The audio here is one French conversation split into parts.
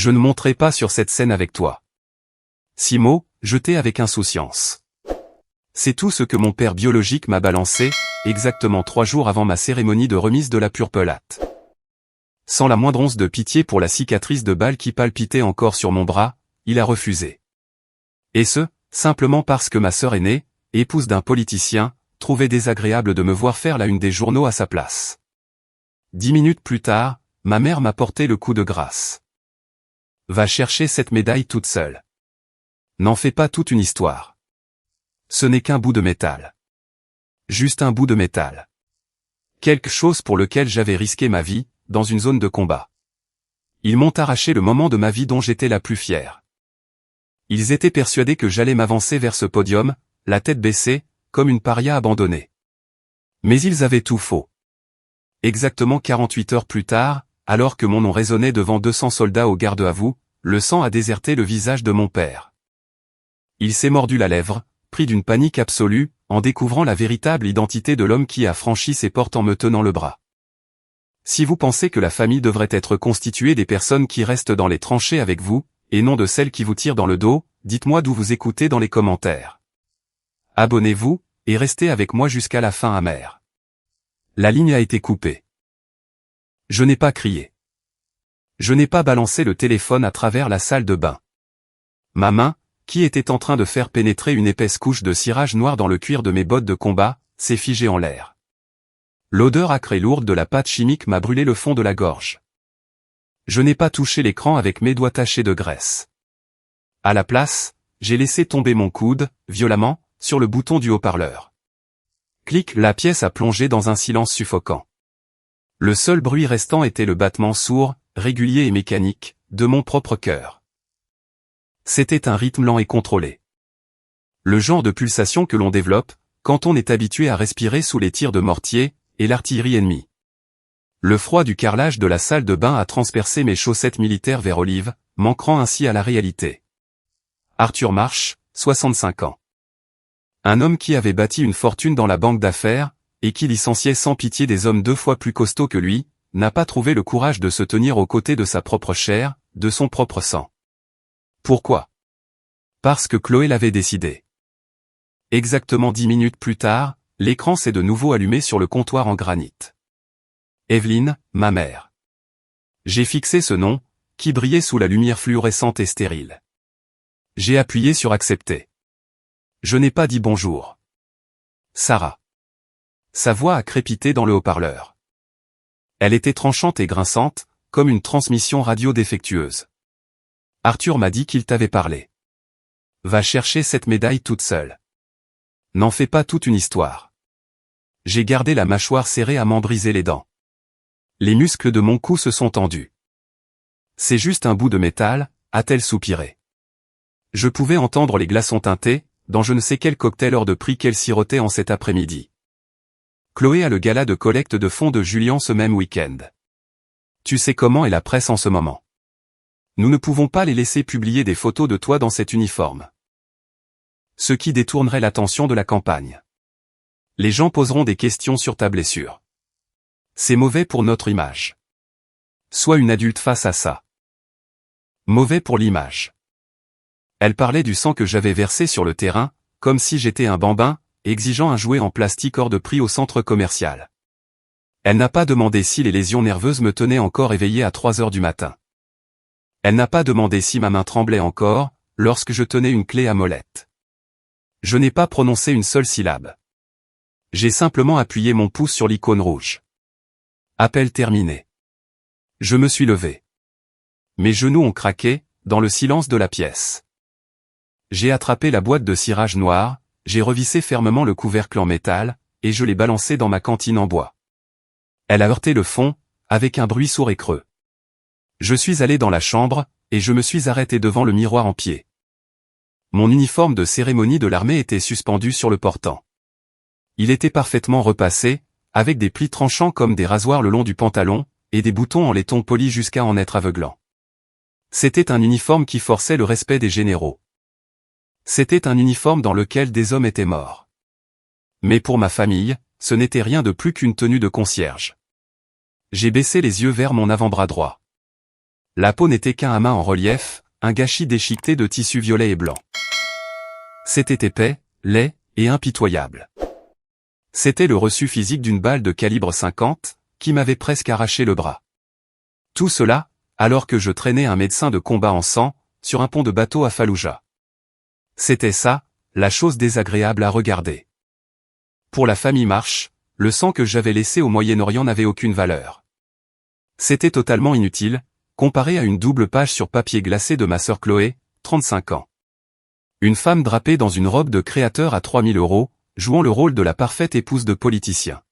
Je ne monterai pas sur cette scène avec toi. 6 mots, jetés avec insouciance. C'est tout ce que mon père biologique m'a balancé, exactement 3 jours avant ma cérémonie de remise de la purpelate. Sans la moindre once de pitié pour la cicatrice de balle qui palpitait encore sur mon bras, il a refusé. Et ce, simplement parce que ma sœur aînée, épouse d'un politicien, trouvait désagréable de me voir faire la une des journaux à sa place. 10 minutes plus tard, ma mère m'a porté le coup de grâce. Va chercher cette médaille toute seule. N'en fais pas toute une histoire. Ce n'est qu'un bout de métal. Juste un bout de métal. Quelque chose pour lequel j'avais risqué ma vie, dans une zone de combat. Ils m'ont arraché le moment de ma vie dont j'étais la plus fière. Ils étaient persuadés que j'allais m'avancer vers ce podium, la tête baissée, comme une paria abandonnée. Mais ils avaient tout faux. Exactement 48 heures plus tard, alors que mon nom résonnait devant 200 soldats au garde à vous, le sang a déserté le visage de mon père. Il s'est mordu la lèvre, pris d'une panique absolue, en découvrant la véritable identité de l'homme qui a franchi ses portes en me tenant le bras. Si vous pensez que la famille devrait être constituée des personnes qui restent dans les tranchées avec vous, et non de celles qui vous tirent dans le dos, dites-moi d'où vous écoutez dans les commentaires. Abonnez-vous, et restez avec moi jusqu'à la fin amère. La ligne a été coupée. Je n'ai pas crié. Je n'ai pas balancé le téléphone à travers la salle de bain. Ma main, qui était en train de faire pénétrer une épaisse couche de cirage noir dans le cuir de mes bottes de combat, s'est figée en l'air. L'odeur âcre et lourde de la pâte chimique m'a brûlé le fond de la gorge. Je n'ai pas touché l'écran avec mes doigts tachés de graisse. À la place, j'ai laissé tomber mon coude, violemment, sur le bouton du haut-parleur. Clic, la pièce a plongé dans un silence suffocant. Le seul bruit restant était le battement sourd, régulier et mécanique, de mon propre cœur. C'était un rythme lent et contrôlé. Le genre de pulsation que l'on développe, quand on est habitué à respirer sous les tirs de mortier, et l'artillerie ennemie. Le froid du carrelage de la salle de bain a transpercé mes chaussettes militaires vert olive, manquant ainsi à la réalité. Arthur Marsh, 65 ans. Un homme qui avait bâti une fortune dans la banque d'affaires, et qui licenciait sans pitié des hommes 2 fois plus costauds que lui, n'a pas trouvé le courage de se tenir aux côtés de sa propre chair, de son propre sang. Pourquoi? Parce que Chloé l'avait décidé. Exactement 10 minutes plus tard, l'écran s'est de nouveau allumé sur le comptoir en granit. Evelyne, ma mère. J'ai fixé ce nom, qui brillait sous la lumière fluorescente et stérile. J'ai appuyé sur accepter. Je n'ai pas dit bonjour. Sarah. Sa voix a crépité dans le haut-parleur. Elle était tranchante et grinçante, comme une transmission radio défectueuse. Arthur m'a dit qu'il t'avait parlé. Va chercher cette médaille toute seule. N'en fais pas toute une histoire. J'ai gardé la mâchoire serrée à m'en briser les dents. Les muscles de mon cou se sont tendus. C'est juste un bout de métal, a-t-elle soupiré. Je pouvais entendre les glaçons teintés, dans je ne sais quel cocktail hors de prix qu'elle sirotait en cet après-midi. Chloé a le gala de collecte de fonds de Julien ce même week-end. Tu sais comment est la presse en ce moment. Nous ne pouvons pas les laisser publier des photos de toi dans cet uniforme. Ce qui détournerait l'attention de la campagne. Les gens poseront des questions sur ta blessure. C'est mauvais pour notre image. Sois une adulte face à ça. Mauvais pour l'image. Elle parlait du sang que j'avais versé sur le terrain, comme si j'étais un bambin, exigeant un jouet en plastique hors de prix au centre commercial. Elle n'a pas demandé si les lésions nerveuses me tenaient encore éveillé à 3 heures du matin. Elle n'a pas demandé si ma main tremblait encore, lorsque je tenais une clé à molette. Je n'ai pas prononcé une seule syllabe. J'ai simplement appuyé mon pouce sur l'icône rouge. Appel terminé. Je me suis levé. Mes genoux ont craqué, dans le silence de la pièce. J'ai attrapé la boîte de cirage noir, j'ai revissé fermement le couvercle en métal, et je l'ai balancé dans ma cantine en bois. Elle a heurté le fond, avec un bruit sourd et creux. Je suis allé dans la chambre, et je me suis arrêté devant le miroir en pied. Mon uniforme de cérémonie de l'armée était suspendu sur le portant. Il était parfaitement repassé, avec des plis tranchants comme des rasoirs le long du pantalon, et des boutons en laiton polis jusqu'à en être aveuglant. C'était un uniforme qui forçait le respect des généraux. C'était un uniforme dans lequel des hommes étaient morts. Mais pour ma famille, ce n'était rien de plus qu'une tenue de concierge. J'ai baissé les yeux vers mon avant-bras droit. La peau n'était qu'un amas en relief, un gâchis déchiqueté de tissu violet et blanc. C'était épais, laid et impitoyable. C'était le reçu physique d'une balle de calibre 50, qui m'avait presque arraché le bras. Tout cela, alors que je traînais un médecin de combat en sang, sur un pont de bateau à Fallujah. C'était ça, la chose désagréable à regarder. Pour la famille Marsh, le sang que j'avais laissé au Moyen-Orient n'avait aucune valeur. C'était totalement inutile, comparé à une double page sur papier glacé de ma sœur Chloé, 35 ans. Une femme drapée dans une robe de créateur à 3000 €, jouant le rôle de la parfaite épouse de politicien.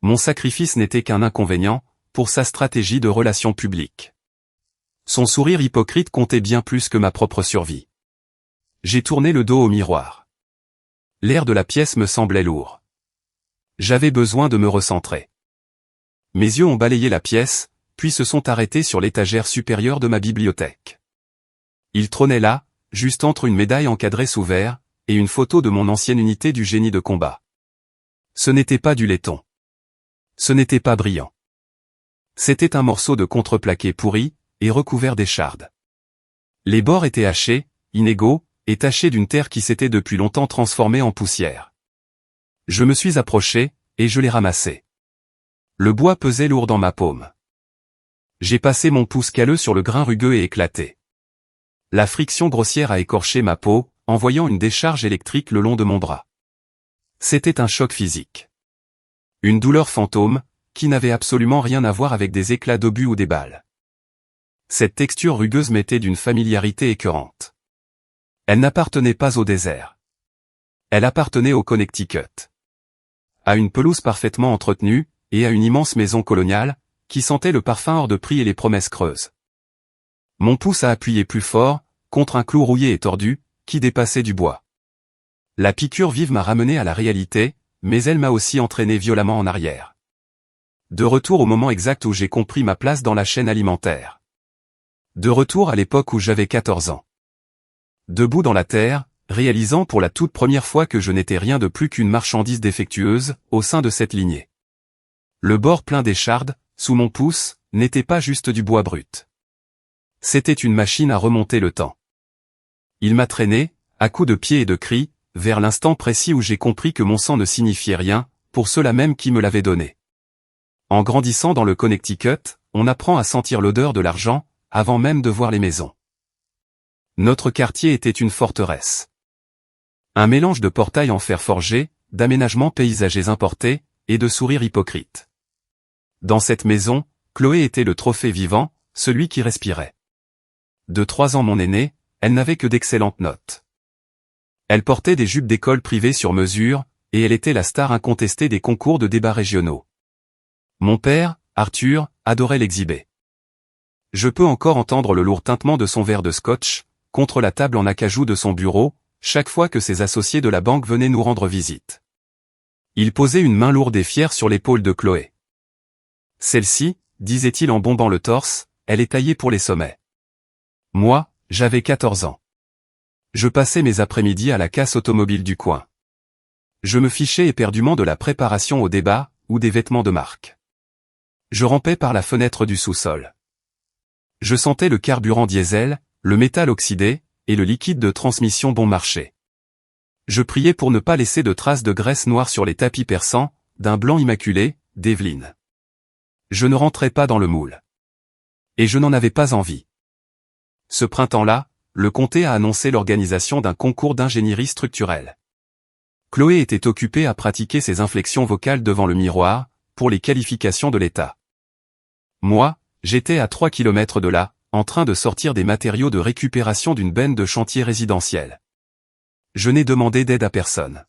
Mon sacrifice n'était qu'un inconvénient, pour sa stratégie de relations publiques. Son sourire hypocrite comptait bien plus que ma propre survie. J'ai tourné le dos au miroir. L'air de la pièce me semblait lourd. J'avais besoin de me recentrer. Mes yeux ont balayé la pièce, puis se sont arrêtés sur l'étagère supérieure de ma bibliothèque. Il trônait là, juste entre une médaille encadrée sous verre, et une photo de mon ancienne unité du génie de combat. Ce n'était pas du laiton. Ce n'était pas brillant. C'était un morceau de contreplaqué pourri, et recouvert d'échardes. Les bords étaient hachés, inégaux, et tachés d'une terre qui s'était depuis longtemps transformée en poussière. Je me suis approché, et je l'ai ramassé. Le bois pesait lourd dans ma paume. J'ai passé mon pouce calleux sur le grain rugueux et éclaté. La friction grossière a écorché ma peau, envoyant une décharge électrique le long de mon bras. C'était un choc physique. Une douleur fantôme, qui n'avait absolument rien à voir avec des éclats d'obus ou des balles. Cette texture rugueuse m'était d'une familiarité écœurante. Elle n'appartenait pas au désert. Elle appartenait au Connecticut. À une pelouse parfaitement entretenue, et à une immense maison coloniale, qui sentait le parfum hors de prix et les promesses creuses. Mon pouce a appuyé plus fort, contre un clou rouillé et tordu, qui dépassait du bois. La piqûre vive m'a ramené à la réalité, mais elle m'a aussi entraîné violemment en arrière. De retour au moment exact où j'ai compris ma place dans la chaîne alimentaire. De retour à l'époque où j'avais 14 ans. Debout dans la terre, réalisant pour la toute première fois que je n'étais rien de plus qu'une marchandise défectueuse, au sein de cette lignée. Le bord plein d'échardes, sous mon pouce, n'était pas juste du bois brut. C'était une machine à remonter le temps. Il m'a traîné, à coups de pied et de cris, vers l'instant précis où j'ai compris que mon sang ne signifiait rien, pour ceux-là même qui me l'avaient donné. En grandissant dans le Connecticut, on apprend à sentir l'odeur de l'argent, avant même de voir les maisons. Notre quartier était une forteresse. Un mélange de portails en fer forgé, d'aménagements paysagers importés, et de sourires hypocrites. Dans cette maison, Chloé était le trophée vivant, celui qui respirait. De 3 ans mon aînée, elle n'avait que d'excellentes notes. Elle portait des jupes d'école privée sur mesure, et elle était la star incontestée des concours de débats régionaux. Mon père, Arthur, adorait l'exhiber. Je peux encore entendre le lourd tintement de son verre de scotch, contre la table en acajou de son bureau, chaque fois que ses associés de la banque venaient nous rendre visite. Il posait une main lourde et fière sur l'épaule de Chloé. Celle-ci, disait-il en bombant le torse, elle est taillée pour les sommets. Moi, j'avais 14 ans. Je passais mes après-midi à la casse automobile du coin. Je me fichais éperdument de la préparation au débat, ou des vêtements de marque. Je rampais par la fenêtre du sous-sol. Je sentais le carburant diesel, le métal oxydé, et le liquide de transmission bon marché. Je priais pour ne pas laisser de traces de graisse noire sur les tapis persans, d'un blanc immaculé, d'Evelyne. Je ne rentrais pas dans le moule. Et je n'en avais pas envie. Ce printemps-là, le comté a annoncé l'organisation d'un concours d'ingénierie structurelle. Chloé était occupée à pratiquer ses inflexions vocales devant le miroir, pour les qualifications de l'État. Moi, j'étais à 3 kilomètres de là, en train de sortir des matériaux de récupération d'une benne de chantier résidentiel. Je n'ai demandé d'aide à personne.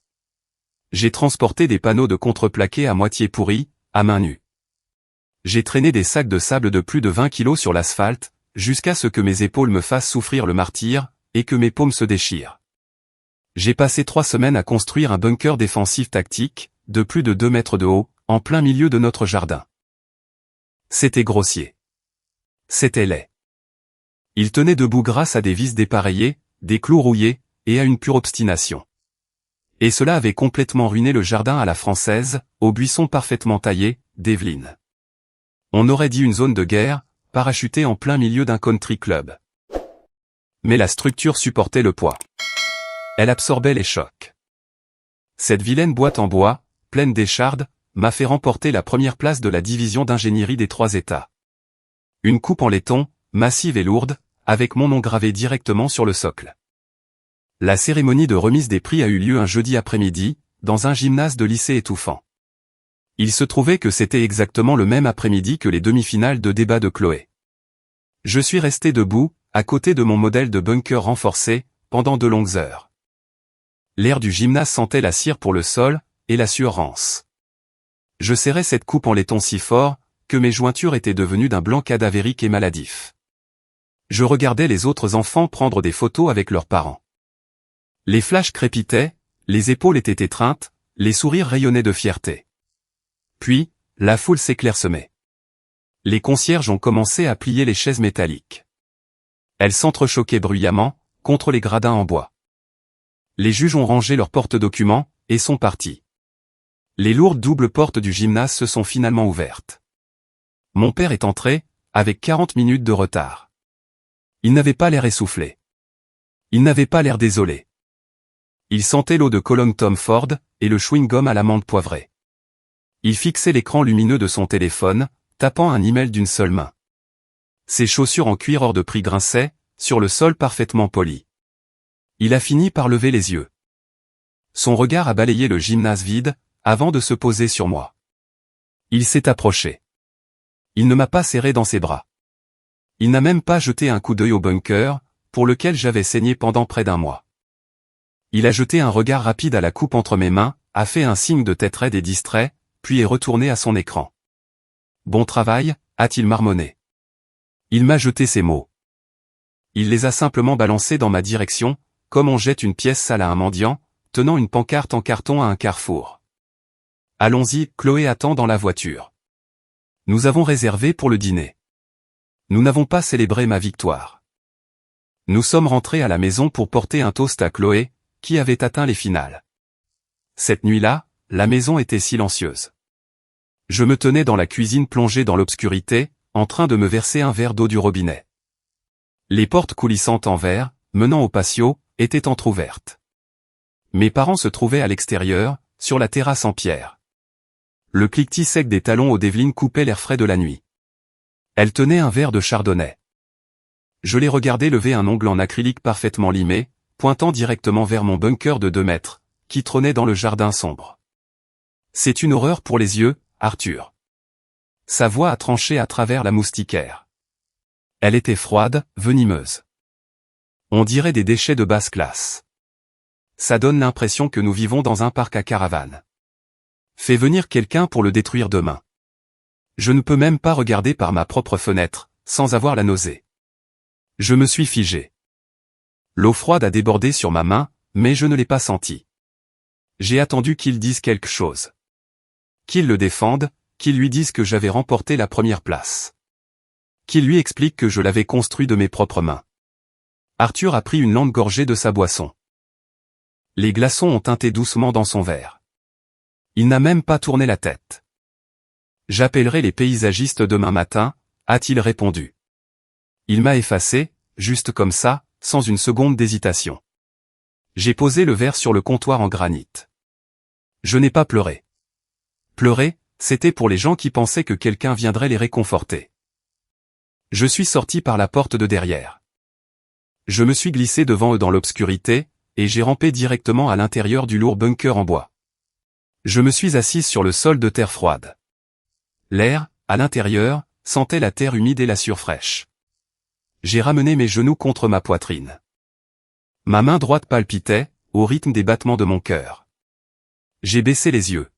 J'ai transporté des panneaux de contreplaqué à moitié pourris, à main nue. J'ai traîné des sacs de sable de plus de 20 kilos sur l'asphalte, jusqu'à ce que mes épaules me fassent souffrir le martyre, et que mes paumes se déchirent. J'ai passé 3 semaines à construire un bunker défensif tactique, de plus de 2 mètres de haut, en plein milieu de notre jardin. C'était grossier. C'était laid. Il tenait debout grâce à des vis dépareillées, des clous rouillés, et à une pure obstination. Et cela avait complètement ruiné le jardin à la française, aux buissons parfaitement taillés, d'Evelyne. On aurait dit une zone de guerre, parachutée en plein milieu d'un country club. Mais la structure supportait le poids. Elle absorbait les chocs. Cette vilaine boîte en bois, pleine d'échardes, m'a fait remporter la première place de la division d'ingénierie des 3 États. Une coupe en laiton, massive et lourde, avec mon nom gravé directement sur le socle. La cérémonie de remise des prix a eu lieu un jeudi après-midi, dans un gymnase de lycée étouffant. Il se trouvait que c'était exactement le même après-midi que les demi-finales de débat de Chloé. Je suis resté debout, à côté de mon modèle de bunker renforcé, pendant de longues heures. L'air du gymnase sentait la cire pour le sol, et la sueur rance. Je serrais cette coupe en laiton si fort, que mes jointures étaient devenues d'un blanc cadavérique et maladif. Je regardais les autres enfants prendre des photos avec leurs parents. Les flashs crépitaient, les épaules étaient étreintes, les sourires rayonnaient de fierté. Puis, la foule s'éclairsemait. Les concierges ont commencé à plier les chaises métalliques. Elles s'entrechoquaient bruyamment, contre les gradins en bois. Les juges ont rangé leurs porte-documents, et sont partis. Les lourdes doubles portes du gymnase se sont finalement ouvertes. Mon père est entré, avec 40 minutes de retard. Il n'avait pas l'air essoufflé. Il n'avait pas l'air désolé. Il sentait l'eau de Cologne Tom Ford, et le chewing-gum à l'amande poivrée. Il fixait l'écran lumineux de son téléphone, tapant un email d'une seule main. Ses chaussures en cuir hors de prix grinçaient, sur le sol parfaitement poli. Il a fini par lever les yeux. Son regard a balayé le gymnase vide, avant de se poser sur moi. Il s'est approché. Il ne m'a pas serré dans ses bras. Il n'a même pas jeté un coup d'œil au bunker, pour lequel j'avais saigné pendant près d'un mois. Il a jeté un regard rapide à la coupe entre mes mains, a fait un signe de tête raide et distrait, puis est retourné à son écran. « Bon travail », a-t-il marmonné. Il m'a jeté ces mots. Il les a simplement balancés dans ma direction, comme on jette une pièce sale à un mendiant, tenant une pancarte en carton à un carrefour. « Allons-y, Chloé attend dans la voiture. Nous avons réservé pour le dîner. Nous n'avons pas célébré ma victoire. » Nous sommes rentrés à la maison pour porter un toast à Chloé, qui avait atteint les finales. Cette nuit-là, la maison était silencieuse. Je me tenais dans la cuisine plongée dans l'obscurité, en train de me verser un verre d'eau du robinet. Les portes coulissantes en verre, menant au patio, étaient entr'ouvertes. Mes parents se trouvaient à l'extérieur, sur la terrasse en pierre. Le cliquetis sec des talons aux Devlin coupait l'air frais de la nuit. Elle tenait un verre de chardonnay. Je les regardais lever un ongle en acrylique parfaitement limé, pointant directement vers mon bunker de 2 mètres, qui trônait dans le jardin sombre. « C'est une horreur pour les yeux, Arthur. » Sa voix a tranché à travers la moustiquaire. Elle était froide, venimeuse. On dirait des déchets de basse classe. Ça donne l'impression que nous vivons dans un parc à caravanes. Fais venir quelqu'un pour le détruire demain. Je ne peux même pas regarder par ma propre fenêtre, sans avoir la nausée. Je me suis figé. L'eau froide a débordé sur ma main, mais je ne l'ai pas senti. J'ai attendu qu'il dise quelque chose. Qu'il le défende, qu'il lui dise que j'avais remporté la première place. Qu'il lui explique que je l'avais construit de mes propres mains. Arthur a pris une lente gorgée de sa boisson. Les glaçons ont teinté doucement dans son verre. Il n'a même pas tourné la tête. « J'appellerai les paysagistes demain matin », a-t-il répondu. Il m'a effacé, juste comme ça, sans une seconde d'hésitation. J'ai posé le verre sur le comptoir en granit. Je n'ai pas pleuré. Pleurer, c'était pour les gens qui pensaient que quelqu'un viendrait les réconforter. Je suis sorti par la porte de derrière. Je me suis glissé devant eux dans l'obscurité, et j'ai rampé directement à l'intérieur du lourd bunker en bois. Je me suis assise sur le sol de terre froide. L'air, à l'intérieur, sentait la terre humide et la sueur fraîche. J'ai ramené mes genoux contre ma poitrine. Ma main droite palpitait, au rythme des battements de mon cœur. J'ai baissé les yeux.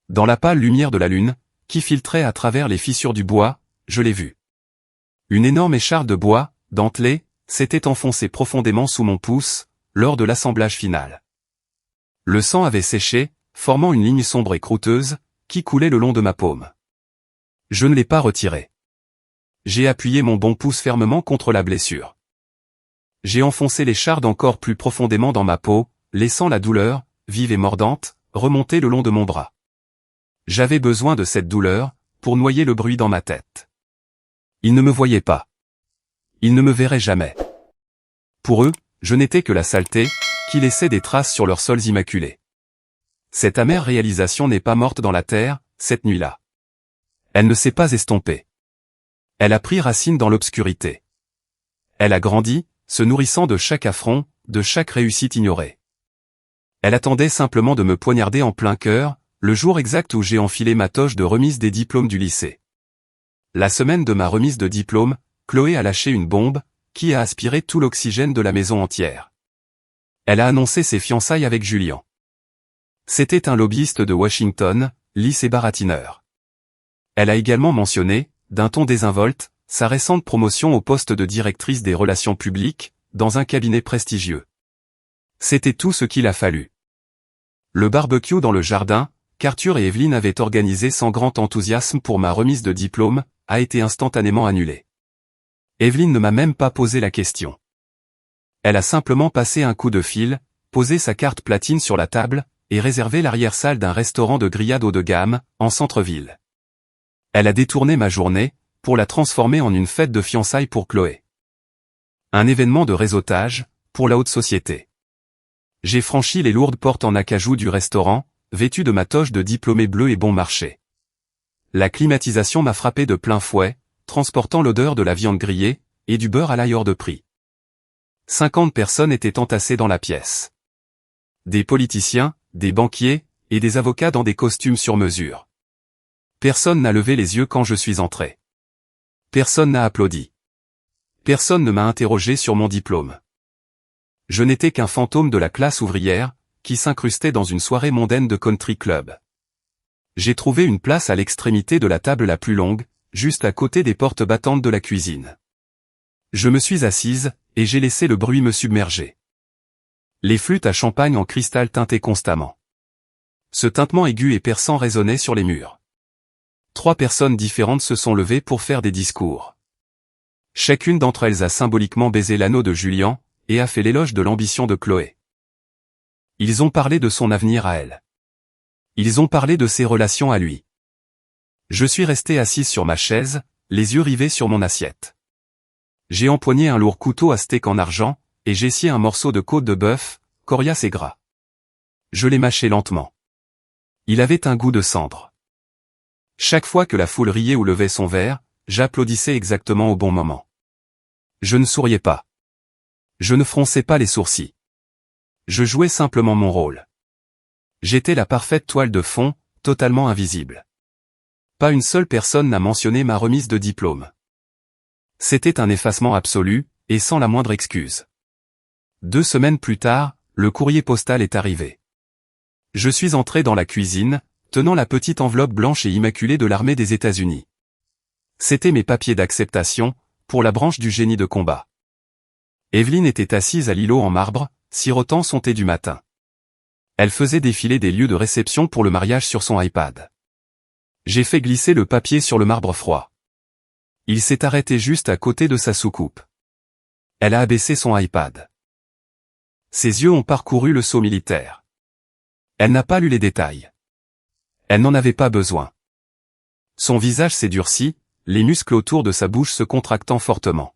Dans la pâle lumière de la lune, qui filtrait à travers les fissures du bois, je l'ai vu. Une énorme écharpe de bois, dentelée, s'était enfoncée profondément sous mon pouce, lors de l'assemblage final. Le sang avait séché, formant une ligne sombre et croûteuse, qui coulait le long de ma paume. Je ne l'ai pas retiré. J'ai appuyé mon bon pouce fermement contre la blessure. J'ai enfoncé l'écharde encore plus profondément dans ma peau, laissant la douleur, vive et mordante, remonter le long de mon bras. J'avais besoin de cette douleur, pour noyer le bruit dans ma tête. Ils ne me voyaient pas. Ils ne me verraient jamais. Pour eux, je n'étais que la saleté, qui laissait des traces sur leurs sols immaculés. Cette amère réalisation n'est pas morte dans la terre, cette nuit-là. Elle ne s'est pas estompée. Elle a pris racine dans l'obscurité. Elle a grandi, se nourrissant de chaque affront, de chaque réussite ignorée. Elle attendait simplement de me poignarder en plein cœur, le jour exact où j'ai enfilé ma toge de remise des diplômes du lycée. La semaine de ma remise de diplôme, Chloé a lâché une bombe, qui a aspiré tout l'oxygène de la maison entière. Elle a annoncé ses fiançailles avec Julien. C'était un lobbyiste de Washington, lisse et baratineur. Elle a également mentionné, d'un ton désinvolte, sa récente promotion au poste de directrice des relations publiques, dans un cabinet prestigieux. C'était tout ce qu'il a fallu. Le barbecue dans le jardin, qu'Arthur et Evelyne avaient organisé sans grand enthousiasme pour ma remise de diplôme, a été instantanément annulé. Evelyne ne m'a même pas posé la question. Elle a simplement passé un coup de fil, posé sa carte platine sur la table, et réservé l'arrière-salle d'un restaurant de grillades haut de gamme, en centre-ville. Elle a détourné ma journée, pour la transformer en une fête de fiançailles pour Chloé. Un événement de réseautage, pour la haute société. J'ai franchi les lourdes portes en acajou du restaurant, vêtu de ma toge de diplômé bleu et bon marché. La climatisation m'a frappé de plein fouet, transportant l'odeur de la viande grillée, et du beurre à l'ail hors de prix. 50 personnes étaient entassées dans la pièce. Des politiciens, des banquiers, et des avocats dans des costumes sur mesure. Personne n'a levé les yeux quand je suis entré. Personne n'a applaudi. Personne ne m'a interrogé sur mon diplôme. Je n'étais qu'un fantôme de la classe ouvrière, qui s'incrustait dans une soirée mondaine de country club. J'ai trouvé une place à l'extrémité de la table la plus longue, juste à côté des portes battantes de la cuisine. Je me suis assise, et j'ai laissé le bruit me submerger. Les flûtes à champagne en cristal tintaient constamment. Ce tintement aigu et perçant résonnait sur les murs. 3 personnes différentes se sont levées pour faire des discours. Chacune d'entre elles a symboliquement baisé l'anneau de Julien, et a fait l'éloge de l'ambition de Chloé. Ils ont parlé de son avenir à elle. Ils ont parlé de ses relations à lui. Je suis resté assise sur ma chaise, les yeux rivés sur mon assiette. J'ai empoigné un lourd couteau à steak en argent, et j'ai scié un morceau de côte de bœuf, coriace et gras. Je l'ai mâché lentement. Il avait un goût de cendre. Chaque fois que la foule riait ou levait son verre, j'applaudissais exactement au bon moment. Je ne souriais pas. Je ne fronçais pas les sourcils. Je jouais simplement mon rôle. J'étais la parfaite toile de fond, totalement invisible. Pas une seule personne n'a mentionné ma remise de diplôme. C'était un effacement absolu, et sans la moindre excuse. 2 semaines plus tard, le courrier postal est arrivé. Je suis entré dans la cuisine, tenant la petite enveloppe blanche et immaculée de l'armée des États-Unis. C'étaient mes papiers d'acceptation, pour la branche du génie de combat. Evelyne était assise à l'îlot en marbre, sirotant son thé du matin. Elle faisait défiler des lieux de réception pour le mariage sur son iPad. J'ai fait glisser le papier sur le marbre froid. Il s'est arrêté juste à côté de sa soucoupe. Elle a abaissé son iPad. Ses yeux ont parcouru le sceau militaire. Elle n'a pas lu les détails. Elle n'en avait pas besoin. Son visage s'est durci, les muscles autour de sa bouche se contractant fortement.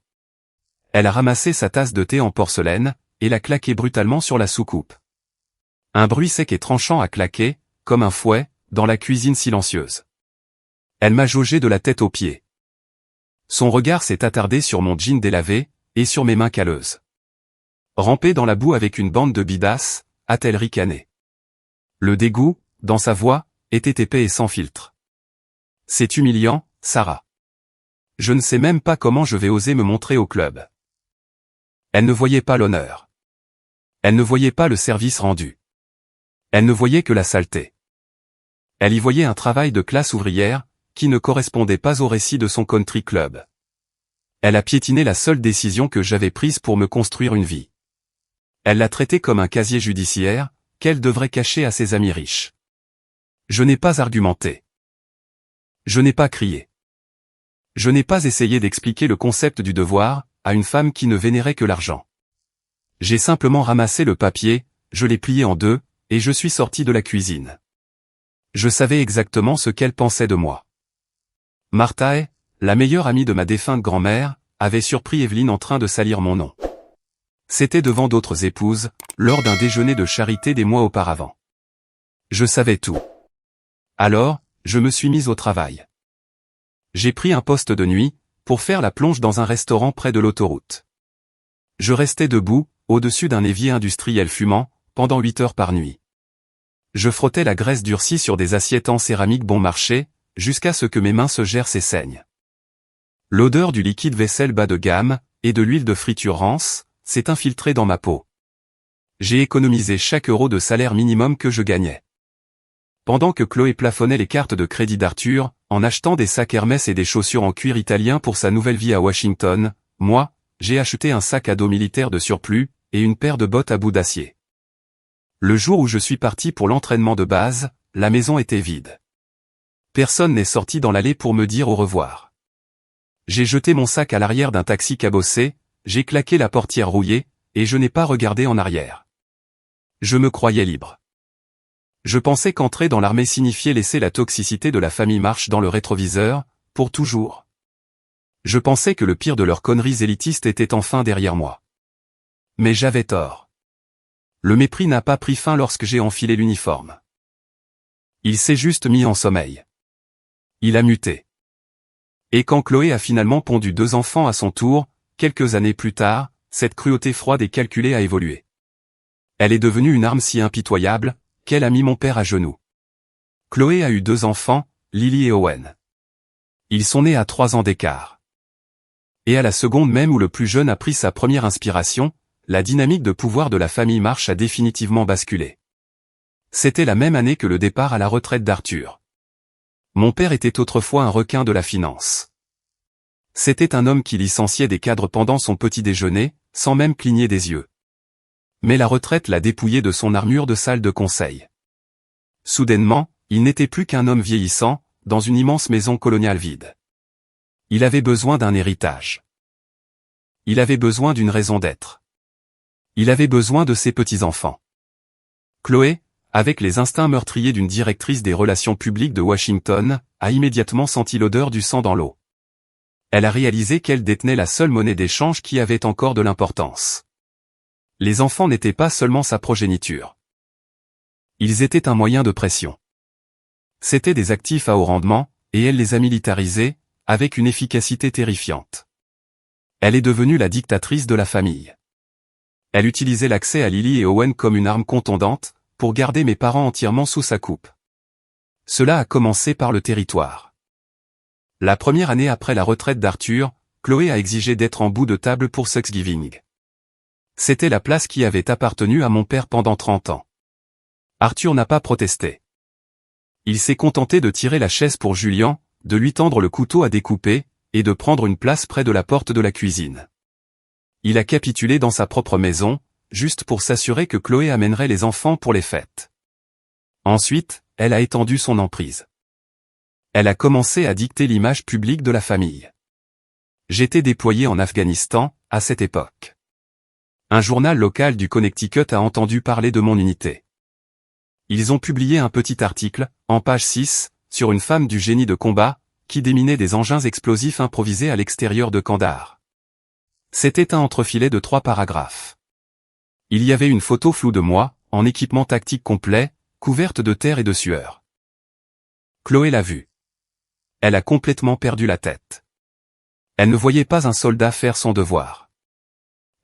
Elle a ramassé sa tasse de thé en porcelaine, et l'a claquée brutalement sur la soucoupe. Un bruit sec et tranchant a claqué, comme un fouet, dans la cuisine silencieuse. Elle m'a jaugé de la tête aux pieds. Son regard s'est attardé sur mon jean délavé, et sur mes mains calleuses. Rampée dans la boue avec une bande de bidasse, a-t-elle ricané. Le dégoût, dans sa voix, était épais et sans filtre. C'est humiliant, Sarah. Je ne sais même pas comment je vais oser me montrer au club. Elle ne voyait pas l'honneur. Elle ne voyait pas le service rendu. Elle ne voyait que la saleté. Elle y voyait un travail de classe ouvrière, qui ne correspondait pas au récit de son country club. Elle a piétiné la seule décision que j'avais prise pour me construire une vie. Elle l'a traité comme un casier judiciaire, qu'elle devrait cacher à ses amis riches. Je n'ai pas argumenté. Je n'ai pas crié. Je n'ai pas essayé d'expliquer le concept du devoir, à une femme qui ne vénérait que l'argent. J'ai simplement ramassé le papier, je l'ai plié en 2, et je suis sorti de la cuisine. Je savais exactement ce qu'elle pensait de moi. Martha est, la meilleure amie de ma défunte grand-mère, avait surpris Evelyne en train de salir mon nom. C'était devant d'autres épouses, lors d'un déjeuner de charité des mois auparavant. Je savais tout. Alors, je me suis mise au travail. J'ai pris un poste de nuit, pour faire la plonge dans un restaurant près de l'autoroute. Je restais debout, au-dessus d'un évier industriel fumant, pendant 8 heures par nuit. Je frottais la graisse durcie sur des assiettes en céramique bon marché, jusqu'à ce que mes mains se gercent et saignent. L'odeur du liquide vaisselle bas de gamme, et de l'huile de friture rance, s'est infiltrée dans ma peau. J'ai économisé chaque euro de salaire minimum que je gagnais. Pendant que Chloé plafonnait les cartes de crédit d'Arthur, en achetant des sacs Hermès et des chaussures en cuir italien pour sa nouvelle vie à Washington, moi, j'ai acheté un sac à dos militaire de surplus, et une paire de bottes à bout d'acier. Le jour où je suis parti pour l'entraînement de base, la maison était vide. Personne n'est sorti dans l'allée pour me dire au revoir. J'ai jeté mon sac à l'arrière d'un taxi cabossé, j'ai claqué la portière rouillée, et je n'ai pas regardé en arrière. Je me croyais libre. Je pensais qu'entrer dans l'armée signifiait laisser la toxicité de la famille March dans le rétroviseur, pour toujours. Je pensais que le pire de leurs conneries élitistes était enfin derrière moi. Mais j'avais tort. Le mépris n'a pas pris fin lorsque j'ai enfilé l'uniforme. Il s'est juste mis en sommeil. Il a muté. Et quand Chloé a finalement pondu 2 enfants à son tour, quelques années plus tard, cette cruauté froide et calculée a évolué. Elle est devenue une arme si impitoyable, qu'elle a mis mon père à genoux. Chloé a eu 2 enfants, Lily et Owen. Ils sont nés à 3 ans d'écart. Et à la seconde même où le plus jeune a pris sa première inspiration, la dynamique de pouvoir de la famille March a définitivement basculé. C'était la même année que le départ à la retraite d'Arthur. Mon père était autrefois un requin de la finance. C'était un homme qui licenciait des cadres pendant son petit déjeuner, sans même cligner des yeux. Mais la retraite l'a dépouillé de son armure de salle de conseil. Soudainement, il n'était plus qu'un homme vieillissant, dans une immense maison coloniale vide. Il avait besoin d'un héritage. Il avait besoin d'une raison d'être. Il avait besoin de ses petits-enfants. Chloé, avec les instincts meurtriers d'une directrice des relations publiques de Washington, a immédiatement senti l'odeur du sang dans l'eau. Elle a réalisé qu'elle détenait la seule monnaie d'échange qui avait encore de l'importance. Les enfants n'étaient pas seulement sa progéniture. Ils étaient un moyen de pression. C'étaient des actifs à haut rendement, et elle les a militarisés, avec une efficacité terrifiante. Elle est devenue la dictatrice de la famille. Elle utilisait l'accès à Lily et Owen comme une arme contondante, pour garder mes parents entièrement sous sa coupe. Cela a commencé par le territoire. La première année après la retraite d'Arthur, Chloé a exigé d'être en bout de table pour Thanksgiving. C'était la place qui avait appartenu à mon père pendant 30 ans. Arthur n'a pas protesté. Il s'est contenté de tirer la chaise pour Julian, de lui tendre le couteau à découper, et de prendre une place près de la porte de la cuisine. Il a capitulé dans sa propre maison, juste pour s'assurer que Chloé amènerait les enfants pour les fêtes. Ensuite, elle a étendu son emprise. Elle a commencé à dicter l'image publique de la famille. J'étais déployé en Afghanistan, à cette époque. Un journal local du Connecticut a entendu parler de mon unité. Ils ont publié un petit article, en page 6, sur une femme du génie de combat, qui déminait des engins explosifs improvisés à l'extérieur de Kandahar. C'était un entrefilet de 3 paragraphes. Il y avait une photo floue de moi, en équipement tactique complet, couverte de terre et de sueur. Chloé l'a vue. Elle a complètement perdu la tête. Elle ne voyait pas un soldat faire son devoir.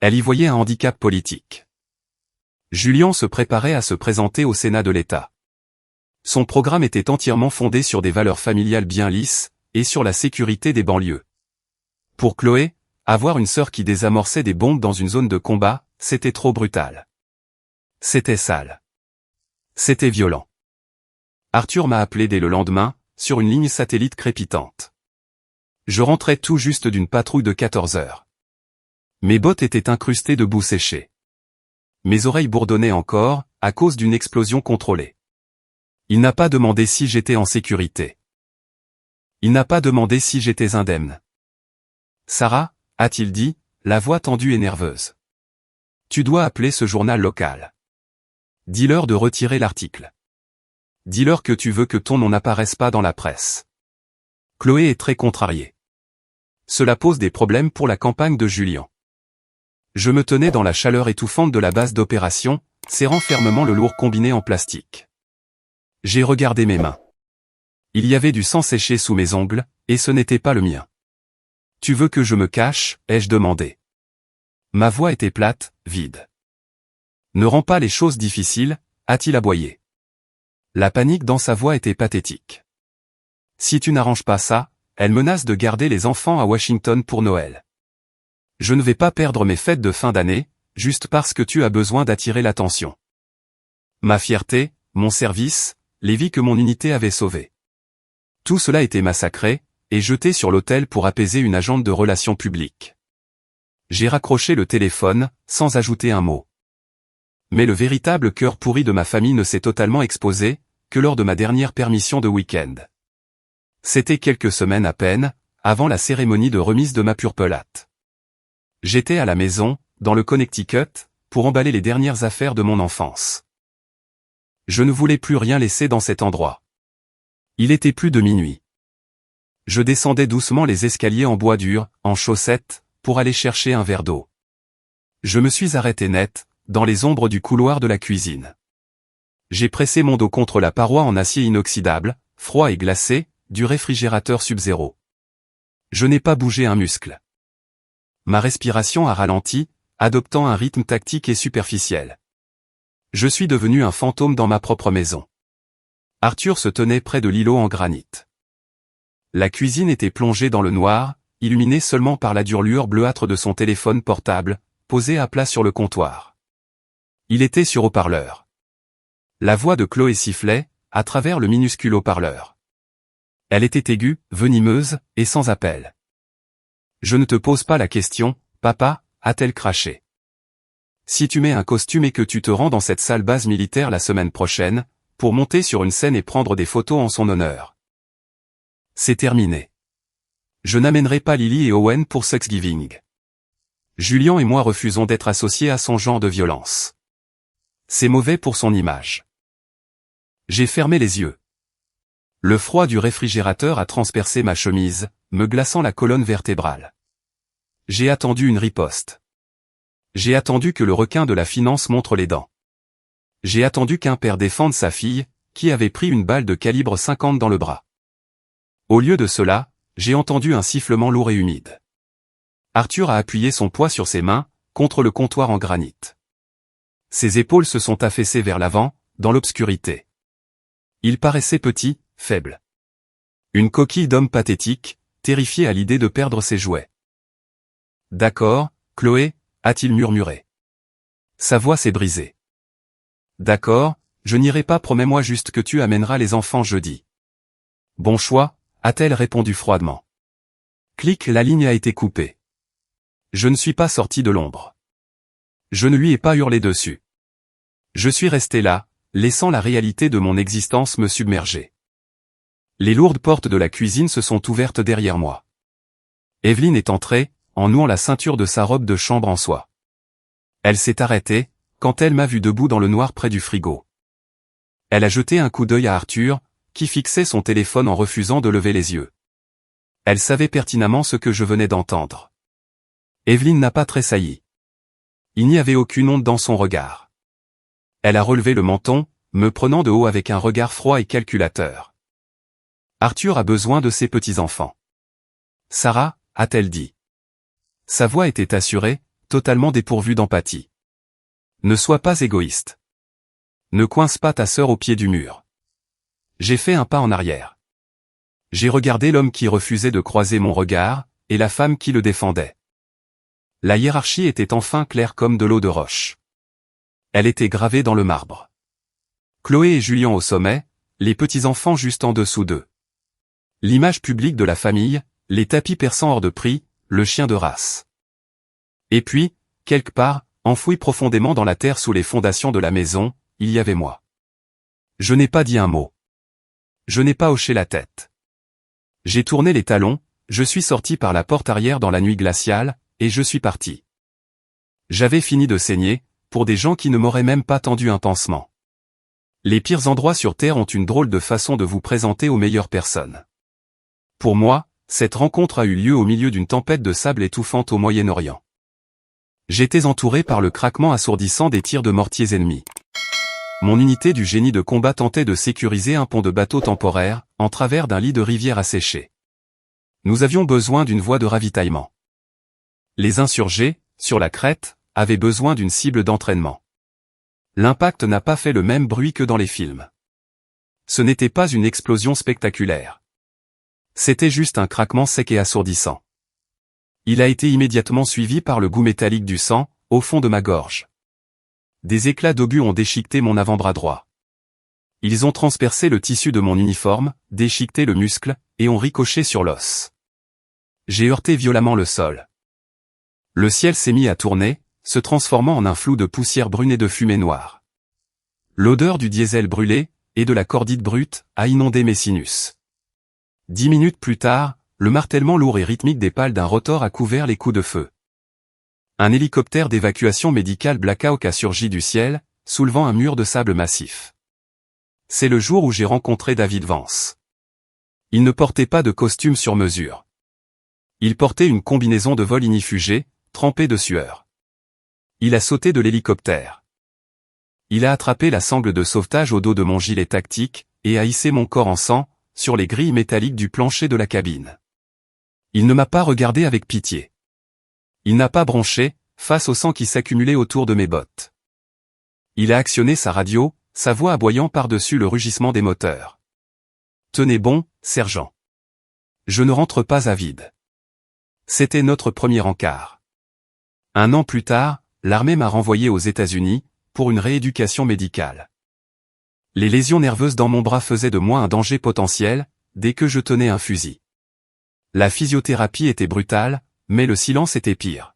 Elle y voyait un handicap politique. Julian se préparait à se présenter au Sénat de l'État. Son programme était entièrement fondé sur des valeurs familiales bien lisses, et sur la sécurité des banlieues. Pour Chloé, avoir une sœur qui désamorçait des bombes dans une zone de combat, c'était trop brutal. C'était sale. C'était violent. Arthur m'a appelé dès le lendemain, sur une ligne satellite crépitante. Je rentrais tout juste d'une patrouille de 14 heures. Mes bottes étaient incrustées de boue séchée. Mes oreilles bourdonnaient encore, à cause d'une explosion contrôlée. Il n'a pas demandé si j'étais en sécurité. Il n'a pas demandé si j'étais indemne. Sarah, a-t-il dit, la voix tendue et nerveuse. Tu dois appeler ce journal local. Dis-leur de retirer l'article. Dis-leur que tu veux que ton nom n'apparaisse pas dans la presse. Chloé est très contrariée. cela pose des problèmes pour la campagne de Julien. Je me tenais dans la chaleur étouffante de la base d'opération, serrant fermement le lourd combiné en plastique. J'ai regardé mes mains. Il y avait du sang séché sous mes ongles, et ce n'était pas le mien. « Tu veux que je me cache ?» ai-je demandé. Ma voix était plate, vide. « Ne rends pas les choses difficiles », a-t-il aboyé. La panique dans sa voix était pathétique. « Si tu n'arranges pas ça, elle menace de garder les enfants à Washington pour Noël. Je ne vais pas perdre mes fêtes de fin d'année, juste parce que tu as besoin d'attirer l'attention. » Ma fierté, mon service, les vies que mon unité avait sauvées. Tout cela était massacré, et jeté sur l'autel pour apaiser une agente de relations publiques. J'ai raccroché le téléphone, sans ajouter un mot. Mais le véritable cœur pourri de ma famille ne s'est totalement exposé, que lors de ma dernière permission de week-end. C'était quelques semaines à peine, avant la cérémonie de remise de ma Purple Hat. J'étais à la maison, dans le Connecticut, pour emballer les dernières affaires de mon enfance. Je ne voulais plus rien laisser dans cet endroit. Il était plus de minuit. Je descendais doucement les escaliers en bois dur, en chaussettes, pour aller chercher un verre d'eau. Je me suis arrêté net, dans les ombres du couloir de la cuisine. J'ai pressé mon dos contre la paroi en acier inoxydable, froid et glacé, du réfrigérateur Sub-Zero. Je n'ai pas bougé un muscle. Ma respiration a ralenti, adoptant un rythme tactique et superficiel. Je suis devenu un fantôme dans ma propre maison. Arthur se tenait près de l'îlot en granit. La cuisine était plongée dans le noir, illuminée seulement par la dure lueur bleuâtre de son téléphone portable, posé à plat sur le comptoir. Il était sur haut-parleur. La voix de Chloé sifflait, à travers le minuscule haut-parleur. Elle était aiguë, venimeuse, et sans appel. « Je ne te pose pas la question, papa », a-t-elle craché. « Si tu mets un costume et que tu te rends dans cette salle base militaire la semaine prochaine, pour monter sur une scène et prendre des photos en son honneur. C'est terminé. Je n'amènerai pas Lily et Owen pour Thanksgiving. Julien et moi refusons d'être associés à son genre de violence. C'est mauvais pour son image. » J'ai fermé les yeux. Le froid du réfrigérateur a transpercé ma chemise, me glaçant la colonne vertébrale. J'ai attendu une riposte. J'ai attendu que le requin de la finance montre les dents. J'ai attendu qu'un père défende sa fille, qui avait pris une balle de calibre 50 dans le bras. Au lieu de cela, j'ai entendu un sifflement lourd et humide. Arthur a appuyé son poids sur ses mains, contre le comptoir en granit. Ses épaules se sont affaissées vers l'avant, dans l'obscurité. Il paraissait petit, faible. Une coquille d'homme pathétique, terrifié à l'idée de perdre ses jouets. « D'accord, Chloé » a-t-il murmuré. Sa voix s'est brisée. « D'accord, je n'irai pas, promets-moi juste que tu amèneras les enfants jeudi. »« Bon choix » a-t-elle répondu froidement. Clic, la ligne a été coupée. Je ne suis pas sorti de l'ombre. Je ne lui ai pas hurlé dessus. Je suis resté là, laissant la réalité de mon existence me submerger. Les lourdes portes de la cuisine se sont ouvertes derrière moi. Evelyne est entrée, en nouant la ceinture de sa robe de chambre en soie. Elle s'est arrêtée, quand elle m'a vu debout dans le noir près du frigo. Elle a jeté un coup d'œil à Arthur, qui fixait son téléphone en refusant de lever les yeux. Elle savait pertinemment ce que je venais d'entendre. Evelyne n'a pas tressailli. Il n'y avait aucune honte dans son regard. Elle a relevé le menton, me prenant de haut avec un regard froid et calculateur. Arthur a besoin de ses petits-enfants. Sarah, a-t-elle dit. Sa voix était assurée, totalement dépourvue d'empathie. Ne sois pas égoïste. Ne coince pas ta sœur au pied du mur. J'ai fait un pas en arrière. J'ai regardé l'homme qui refusait de croiser mon regard, et la femme qui le défendait. La hiérarchie était enfin claire comme de l'eau de roche. Elle était gravée dans le marbre. Chloé et Julien au sommet, les petits-enfants juste en dessous d'eux. L'image publique de la famille, les tapis persans hors de prix, le chien de race. Et puis, quelque part, enfoui profondément dans la terre sous les fondations de la maison, il y avait moi. Je n'ai pas dit un mot. Je n'ai pas hoché la tête. J'ai tourné les talons, je suis sorti par la porte arrière dans la nuit glaciale, et je suis parti. J'avais fini de saigner, pour des gens qui ne m'auraient même pas tendu un pansement. Les pires endroits sur Terre ont une drôle de façon de vous présenter aux meilleures personnes. Pour moi, cette rencontre a eu lieu au milieu d'une tempête de sable étouffante au Moyen-Orient. J'étais entouré par le craquement assourdissant des tirs de mortiers ennemis. Mon unité du génie de combat tentait de sécuriser un pont de bateau temporaire, en travers d'un lit de rivière asséché. Nous avions besoin d'une voie de ravitaillement. Les insurgés, sur la crête, avaient besoin d'une cible d'entraînement. L'impact n'a pas fait le même bruit que dans les films. Ce n'était pas une explosion spectaculaire. C'était juste un craquement sec et assourdissant. Il a été immédiatement suivi par le goût métallique du sang, au fond de ma gorge. Des éclats d'obus ont déchiqueté mon avant-bras droit. Ils ont transpercé le tissu de mon uniforme, déchiqueté le muscle, et ont ricoché sur l'os. J'ai heurté violemment le sol. Le ciel s'est mis à tourner, se transformant en un flou de poussière brune et de fumée noire. L'odeur du diesel brûlé, et de la cordite brute, a inondé mes sinus. 10 minutes plus tard, le martèlement lourd et rythmique des pales d'un rotor a couvert les coups de feu. Un hélicoptère d'évacuation médicale Black Hawk a surgi du ciel, soulevant un mur de sable massif. C'est le jour où j'ai rencontré David Vance. Il ne portait pas de costume sur mesure. Il portait une combinaison de vol ignifugée, trempée de sueur. Il a sauté de l'hélicoptère. Il a attrapé la sangle de sauvetage au dos de mon gilet tactique, et a hissé mon corps en sang, sur les grilles métalliques du plancher de la cabine. Il ne m'a pas regardé avec pitié. Il n'a pas bronché, face au sang qui s'accumulait autour de mes bottes. Il a actionné sa radio, sa voix aboyant par-dessus le rugissement des moteurs. « Tenez bon, sergent. Je ne rentre pas à vide. » C'était notre premier encart. 1 an plus tard, l'armée m'a renvoyé aux États-Unis, pour une rééducation médicale. Les lésions nerveuses dans mon bras faisaient de moi un danger potentiel, dès que je tenais un fusil. La physiothérapie était brutale, mais le silence était pire.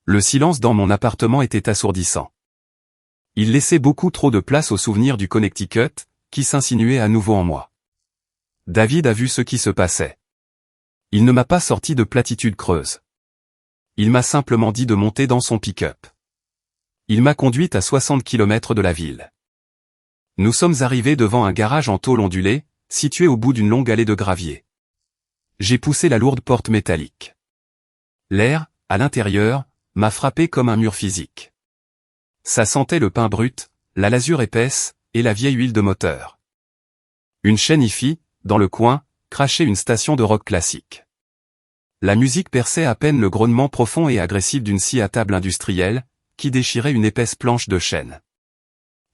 Le silence dans mon appartement était assourdissant. Il laissait beaucoup trop de place au souvenir du Connecticut, qui s'insinuait à nouveau en moi. David a vu ce qui se passait. Il ne m'a pas sorti de platitudes creuses. Il m'a simplement dit de monter dans son pick-up. Il m'a conduite à 60 km de la ville. Nous sommes arrivés devant un garage en tôle ondulée, situé au bout d'une longue allée de gravier. J'ai poussé la lourde porte métallique. L'air, à l'intérieur, m'a frappé comme un mur physique. Ça sentait le pain brut, la lasure épaisse, et la vieille huile de moteur. Une chaîne hi-fi, dans le coin, crachait une station de rock classique. La musique perçait à peine le grognement profond et agressif d'une scie à table industrielle, qui déchirait une épaisse planche de chêne.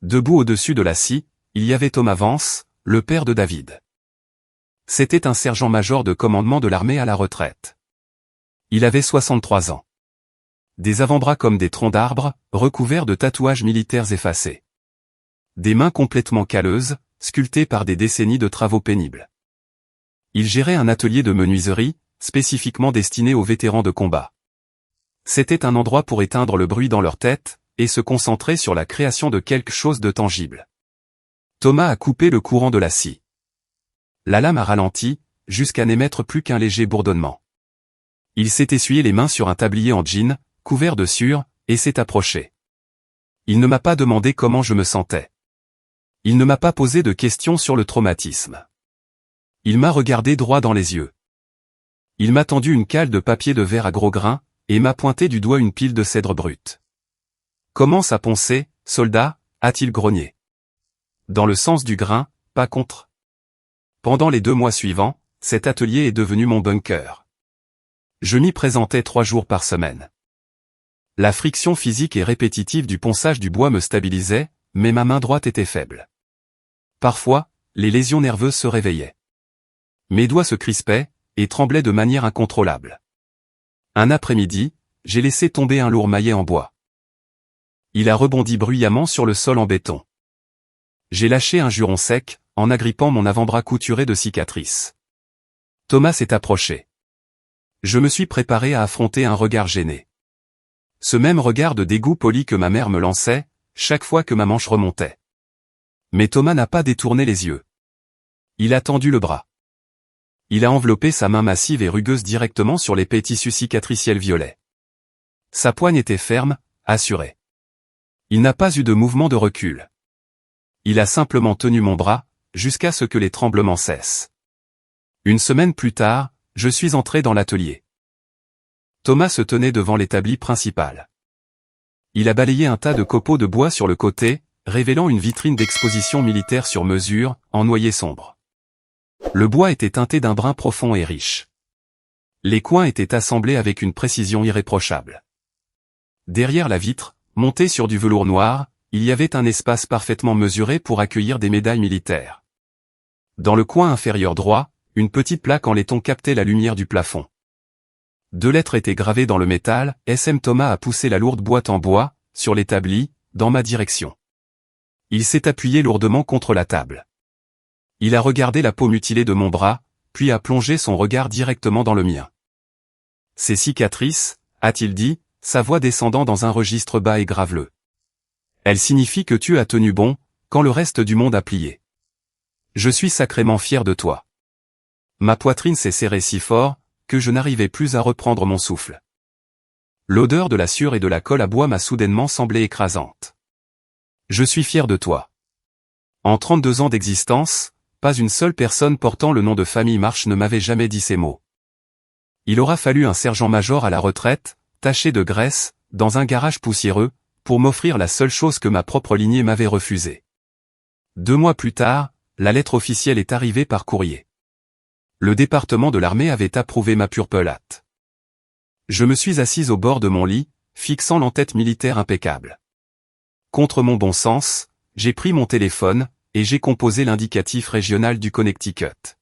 Debout au-dessus de la scie, il y avait Thomas Vance, le père de David. C'était un sergent-major de commandement de l'armée à la retraite. Il avait 63 ans. Des avant-bras comme des troncs d'arbres, recouverts de tatouages militaires effacés. Des mains complètement calleuses, sculptées par des décennies de travaux pénibles. Il gérait un atelier de menuiserie, spécifiquement destiné aux vétérans de combat. C'était un endroit pour éteindre le bruit dans leur tête, et se concentrer sur la création de quelque chose de tangible. Thomas a coupé le courant de la scie. La lame a ralenti, jusqu'à n'émettre plus qu'un léger bourdonnement. Il s'est essuyé les mains sur un tablier en jean, couvert de sueur, et s'est approché. Il ne m'a pas demandé comment je me sentais. Il ne m'a pas posé de questions sur le traumatisme. Il m'a regardé droit dans les yeux. Il m'a tendu une cale de papier de verre à gros grains, et m'a pointé du doigt une pile de cèdre brut. « Commence à poncer, soldat » a-t-il grogné. Dans le sens du grain, pas contre. Pendant les 2 mois suivants, cet atelier est devenu mon bunker. Je m'y présentais 3 jours par semaine. La friction physique et répétitive du ponçage du bois me stabilisait, mais ma main droite était faible. Parfois, les lésions nerveuses se réveillaient. Mes doigts se crispaient, et tremblaient de manière incontrôlable. Un après-midi, j'ai laissé tomber un lourd maillet en bois. Il a rebondi bruyamment sur le sol en béton. J'ai lâché un juron sec, en agrippant mon avant-bras couturé de cicatrices. Thomas s'est approché. Je me suis préparé à affronter un regard gêné. Ce même regard de dégoût poli que ma mère me lançait, chaque fois que ma manche remontait. Mais Thomas n'a pas détourné les yeux. Il a tendu le bras. Il a enveloppé sa main massive et rugueuse directement sur l'épais tissu cicatriciel violet. Sa poigne était ferme, assurée. Il n'a pas eu de mouvement de recul. Il a simplement tenu mon bras, jusqu'à ce que les tremblements cessent. 1 semaine plus tard, Je suis entré dans l'atelier. Thomas se tenait devant l'établi principal. Il a balayé un tas de copeaux de bois sur le côté, révélant une vitrine d'exposition militaire sur mesure, en noyer sombre. Le bois était teinté d'un brun profond et riche. Les coins étaient assemblés avec une précision irréprochable. Derrière la vitre, montée sur du velours noir, il y avait un espace parfaitement mesuré pour accueillir des médailles militaires. Dans le coin inférieur droit, une petite plaque en laiton captait la lumière du plafond. 2 lettres étaient gravées dans le métal. SM Thomas a poussé la lourde boîte en bois, sur l'établi, dans ma direction. Il s'est appuyé lourdement contre la table. Il a regardé la peau mutilée de mon bras, puis a plongé son regard directement dans le mien. Ces cicatrices, a-t-il dit, sa voix descendant dans un registre bas et graveleux. Elles signifient que tu as tenu bon, quand le reste du monde a plié. Je suis sacrément fier de toi. Ma poitrine s'est serrée si fort, que je n'arrivais plus à reprendre mon souffle. L'odeur de la sueur et de la colle à bois m'a soudainement semblé écrasante. Je suis fier de toi. En 32 ans d'existence, pas une seule personne portant le nom de famille Marche ne m'avait jamais dit ces mots. Il aura fallu un sergent-major à la retraite, taché de graisse, dans un garage poussiéreux, pour m'offrir la seule chose que ma propre lignée m'avait refusée. 2 mois plus tard, la lettre officielle est arrivée par courrier. Le département de l'armée avait approuvé ma purpelate. Je me suis assise au bord de mon lit, fixant l'entête militaire impeccable. Contre mon bon sens, j'ai pris mon téléphone, et j'ai composé l'indicatif régional du Connecticut.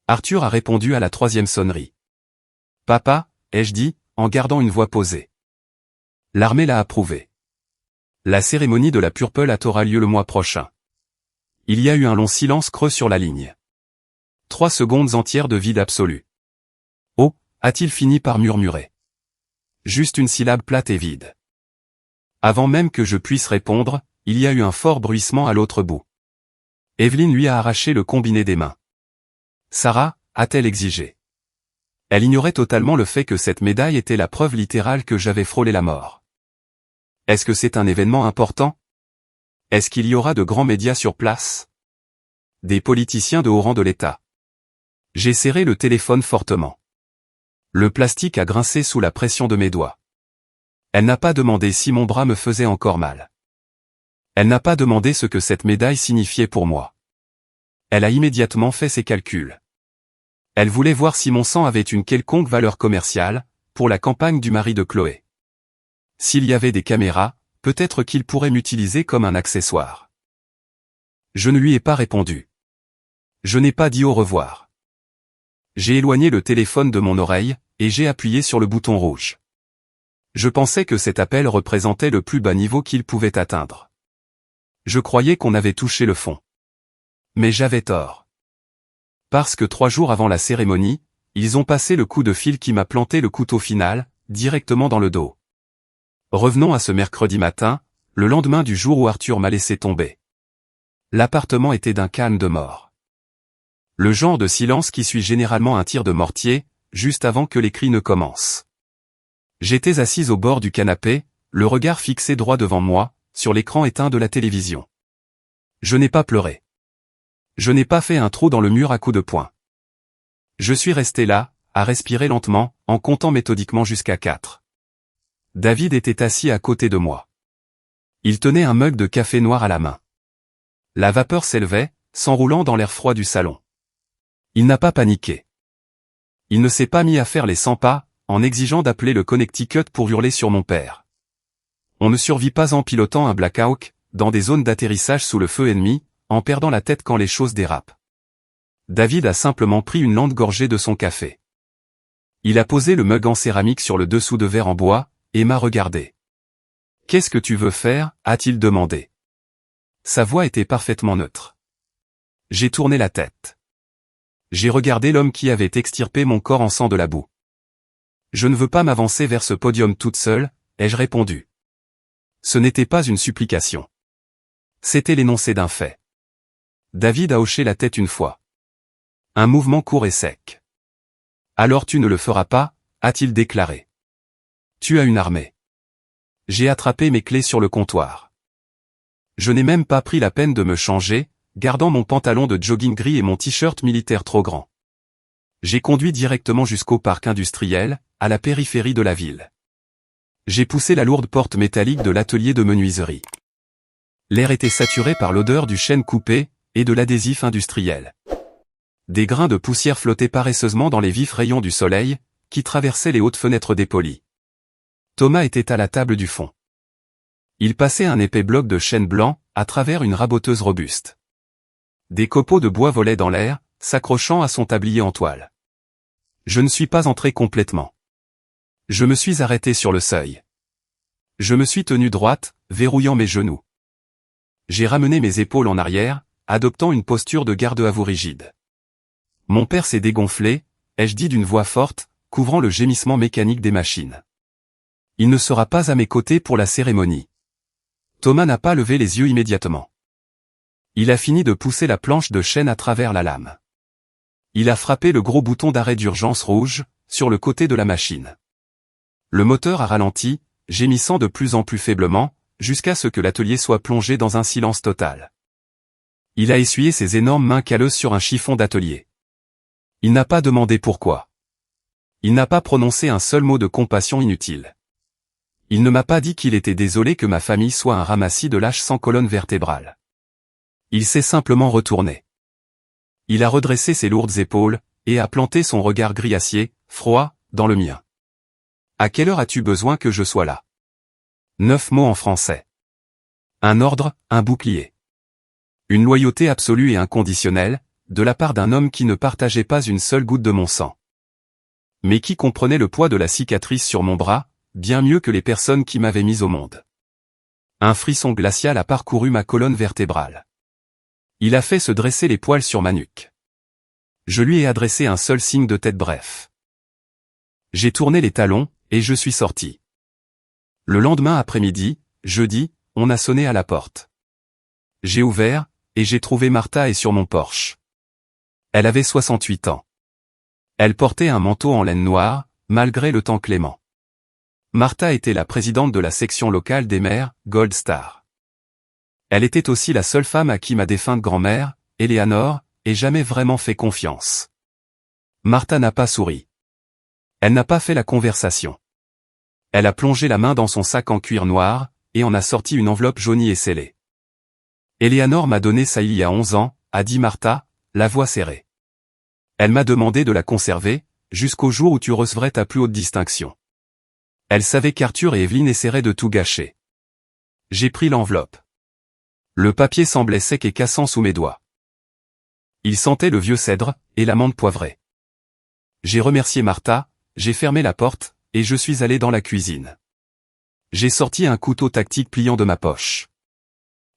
Arthur a répondu à la 3e sonnerie. Papa, ai-je dit, en gardant une voix posée. L'armée l'a approuvé. La cérémonie de la purpelate aura lieu le mois prochain. Il y a eu un long silence creux sur la ligne. 3 secondes entières de vide absolu. Oh, a-t-il fini par murmurer. Juste une syllabe plate et vide. Avant même que je puisse répondre, il y a eu un fort bruissement à l'autre bout. Evelyne lui a arraché le combiné des mains. Sarah, a-t-elle exigé. Elle ignorait totalement le fait que cette médaille était la preuve littérale que j'avais frôlé la mort. Est-ce que c'est un événement important? Est-ce qu'il y aura de grands médias sur place? Des politiciens de haut rang de l'État. J'ai serré le téléphone fortement. Le plastique a grincé sous la pression de mes doigts. Elle n'a pas demandé si mon bras me faisait encore mal. Elle n'a pas demandé ce que cette médaille signifiait pour moi. Elle a immédiatement fait ses calculs. Elle voulait voir si mon sang avait une quelconque valeur commerciale, pour la campagne du mari de Chloé. S'il y avait des caméras, peut-être qu'il pourrait m'utiliser comme un accessoire. Je ne lui ai pas répondu. Je n'ai pas dit au revoir. J'ai éloigné le téléphone de mon oreille, et j'ai appuyé sur le bouton rouge. Je pensais que cet appel représentait le plus bas niveau qu'il pouvait atteindre. Je croyais qu'on avait touché le fond. Mais j'avais tort. Parce que 3 jours avant la cérémonie, ils ont passé le coup de fil qui m'a planté le couteau final, directement dans le dos. Revenons à ce mercredi matin, le lendemain du jour où Arthur m'a laissé tomber. L'appartement était d'un calme de mort. Le genre de silence qui suit généralement un tir de mortier, juste avant que les cris ne commencent. J'étais assise au bord du canapé, le regard fixé droit devant moi, sur l'écran éteint de la télévision. Je n'ai pas pleuré. Je n'ai pas fait un trou dans le mur à coups de poing. Je suis resté là, à respirer lentement, en comptant méthodiquement jusqu'à 4. David était assis à côté de moi. Il tenait un mug de café noir à la main. La vapeur s'élevait, s'enroulant dans l'air froid du salon. Il n'a pas paniqué. Il ne s'est pas mis à faire les 100 pas, en exigeant d'appeler le Connecticut pour hurler sur mon père. On ne survit pas en pilotant un Black Hawk, dans des zones d'atterrissage sous le feu ennemi, en perdant la tête quand les choses dérapent. David a simplement pris une lente gorgée de son café. Il a posé le mug en céramique sur le dessous de verre en bois, et m'a regardé. « Qu'est-ce que tu veux faire ?» a-t-il demandé. Sa voix était parfaitement neutre. J'ai tourné la tête. J'ai regardé l'homme qui avait extirpé mon corps en sang de la boue. Je ne veux pas m'avancer vers ce podium toute seule, ai-je répondu. Ce n'était pas une supplication. C'était l'énoncé d'un fait. David a hoché la tête une fois. Un mouvement court et sec. Alors tu ne le feras pas, a-t-il déclaré. Tu as une armée. J'ai attrapé mes clés sur le comptoir. Je n'ai même pas pris la peine de me changer, gardant mon pantalon de jogging gris et mon t-shirt militaire trop grand. J'ai conduit directement jusqu'au parc industriel, à la périphérie de la ville. J'ai poussé la lourde porte métallique de l'atelier de menuiserie. L'air était saturé par l'odeur du chêne coupé et de l'adhésif industriel. Des grains de poussière flottaient paresseusement dans les vifs rayons du soleil, qui traversaient les hautes fenêtres dépolies. Thomas était à la table du fond. Il passait un épais bloc de chêne blanc, à travers une raboteuse robuste. Des copeaux de bois volaient dans l'air, s'accrochant à son tablier en toile. Je ne suis pas entré complètement. Je me suis arrêté sur le seuil. Je me suis tenu droite, verrouillant mes genoux. J'ai ramené mes épaules en arrière, adoptant une posture de garde-à-vous rigide. Mon père s'est dégonflé, ai-je dit d'une voix forte, couvrant le gémissement mécanique des machines. Il ne sera pas à mes côtés pour la cérémonie. Thomas n'a pas levé les yeux immédiatement. Il a fini de pousser la planche de chêne à travers la lame. Il a frappé le gros bouton d'arrêt d'urgence rouge, sur le côté de la machine. Le moteur a ralenti, gémissant de plus en plus faiblement, jusqu'à ce que l'atelier soit plongé dans un silence total. Il a essuyé ses énormes mains calleuses sur un chiffon d'atelier. Il n'a pas demandé pourquoi. Il n'a pas prononcé un seul mot de compassion inutile. Il ne m'a pas dit qu'il était désolé que ma famille soit un ramassis de lâches sans colonne vertébrale. Il s'est simplement retourné. Il a redressé ses lourdes épaules, et a planté son regard gris acier, froid, dans le mien. À quelle heure as-tu besoin que je sois là? 9 mots en français. Un ordre, un bouclier. Une loyauté absolue et inconditionnelle, de la part d'un homme qui ne partageait pas une seule goutte de mon sang. Mais qui comprenait le poids de la cicatrice sur mon bras, bien mieux que les personnes qui m'avaient mis au monde. Un frisson glacial a parcouru ma colonne vertébrale. Il a fait se dresser les poils sur ma nuque. Je lui ai adressé un seul signe de tête bref. J'ai tourné les talons, et je suis sorti. Le lendemain après-midi, jeudi, on a sonné à la porte. J'ai ouvert, et j'ai trouvé Martha sur mon porche. Elle avait 68 ans. Elle portait un manteau en laine noire, malgré le temps clément. Martha était la présidente de la section locale des mères, Gold Star. Elle était aussi la seule femme à qui ma défunte grand-mère, Eleanor, ait jamais vraiment fait confiance. Martha n'a pas souri. Elle n'a pas fait la conversation. Elle a plongé la main dans son sac en cuir noir, et en a sorti une enveloppe jaunie et scellée. Eleanor m'a donné ça il y a 11 ans, a dit Martha, la voix serrée. Elle m'a demandé de la conserver, jusqu'au jour où tu recevrais ta plus haute distinction. Elle savait qu'Arthur et Evelyn essaieraient de tout gâcher. J'ai pris l'enveloppe. Le papier semblait sec et cassant sous mes doigts. Il sentait le vieux cèdre, et l'amande poivrée. J'ai remercié Martha, j'ai fermé la porte, et je suis allé dans la cuisine. J'ai sorti un couteau tactique pliant de ma poche.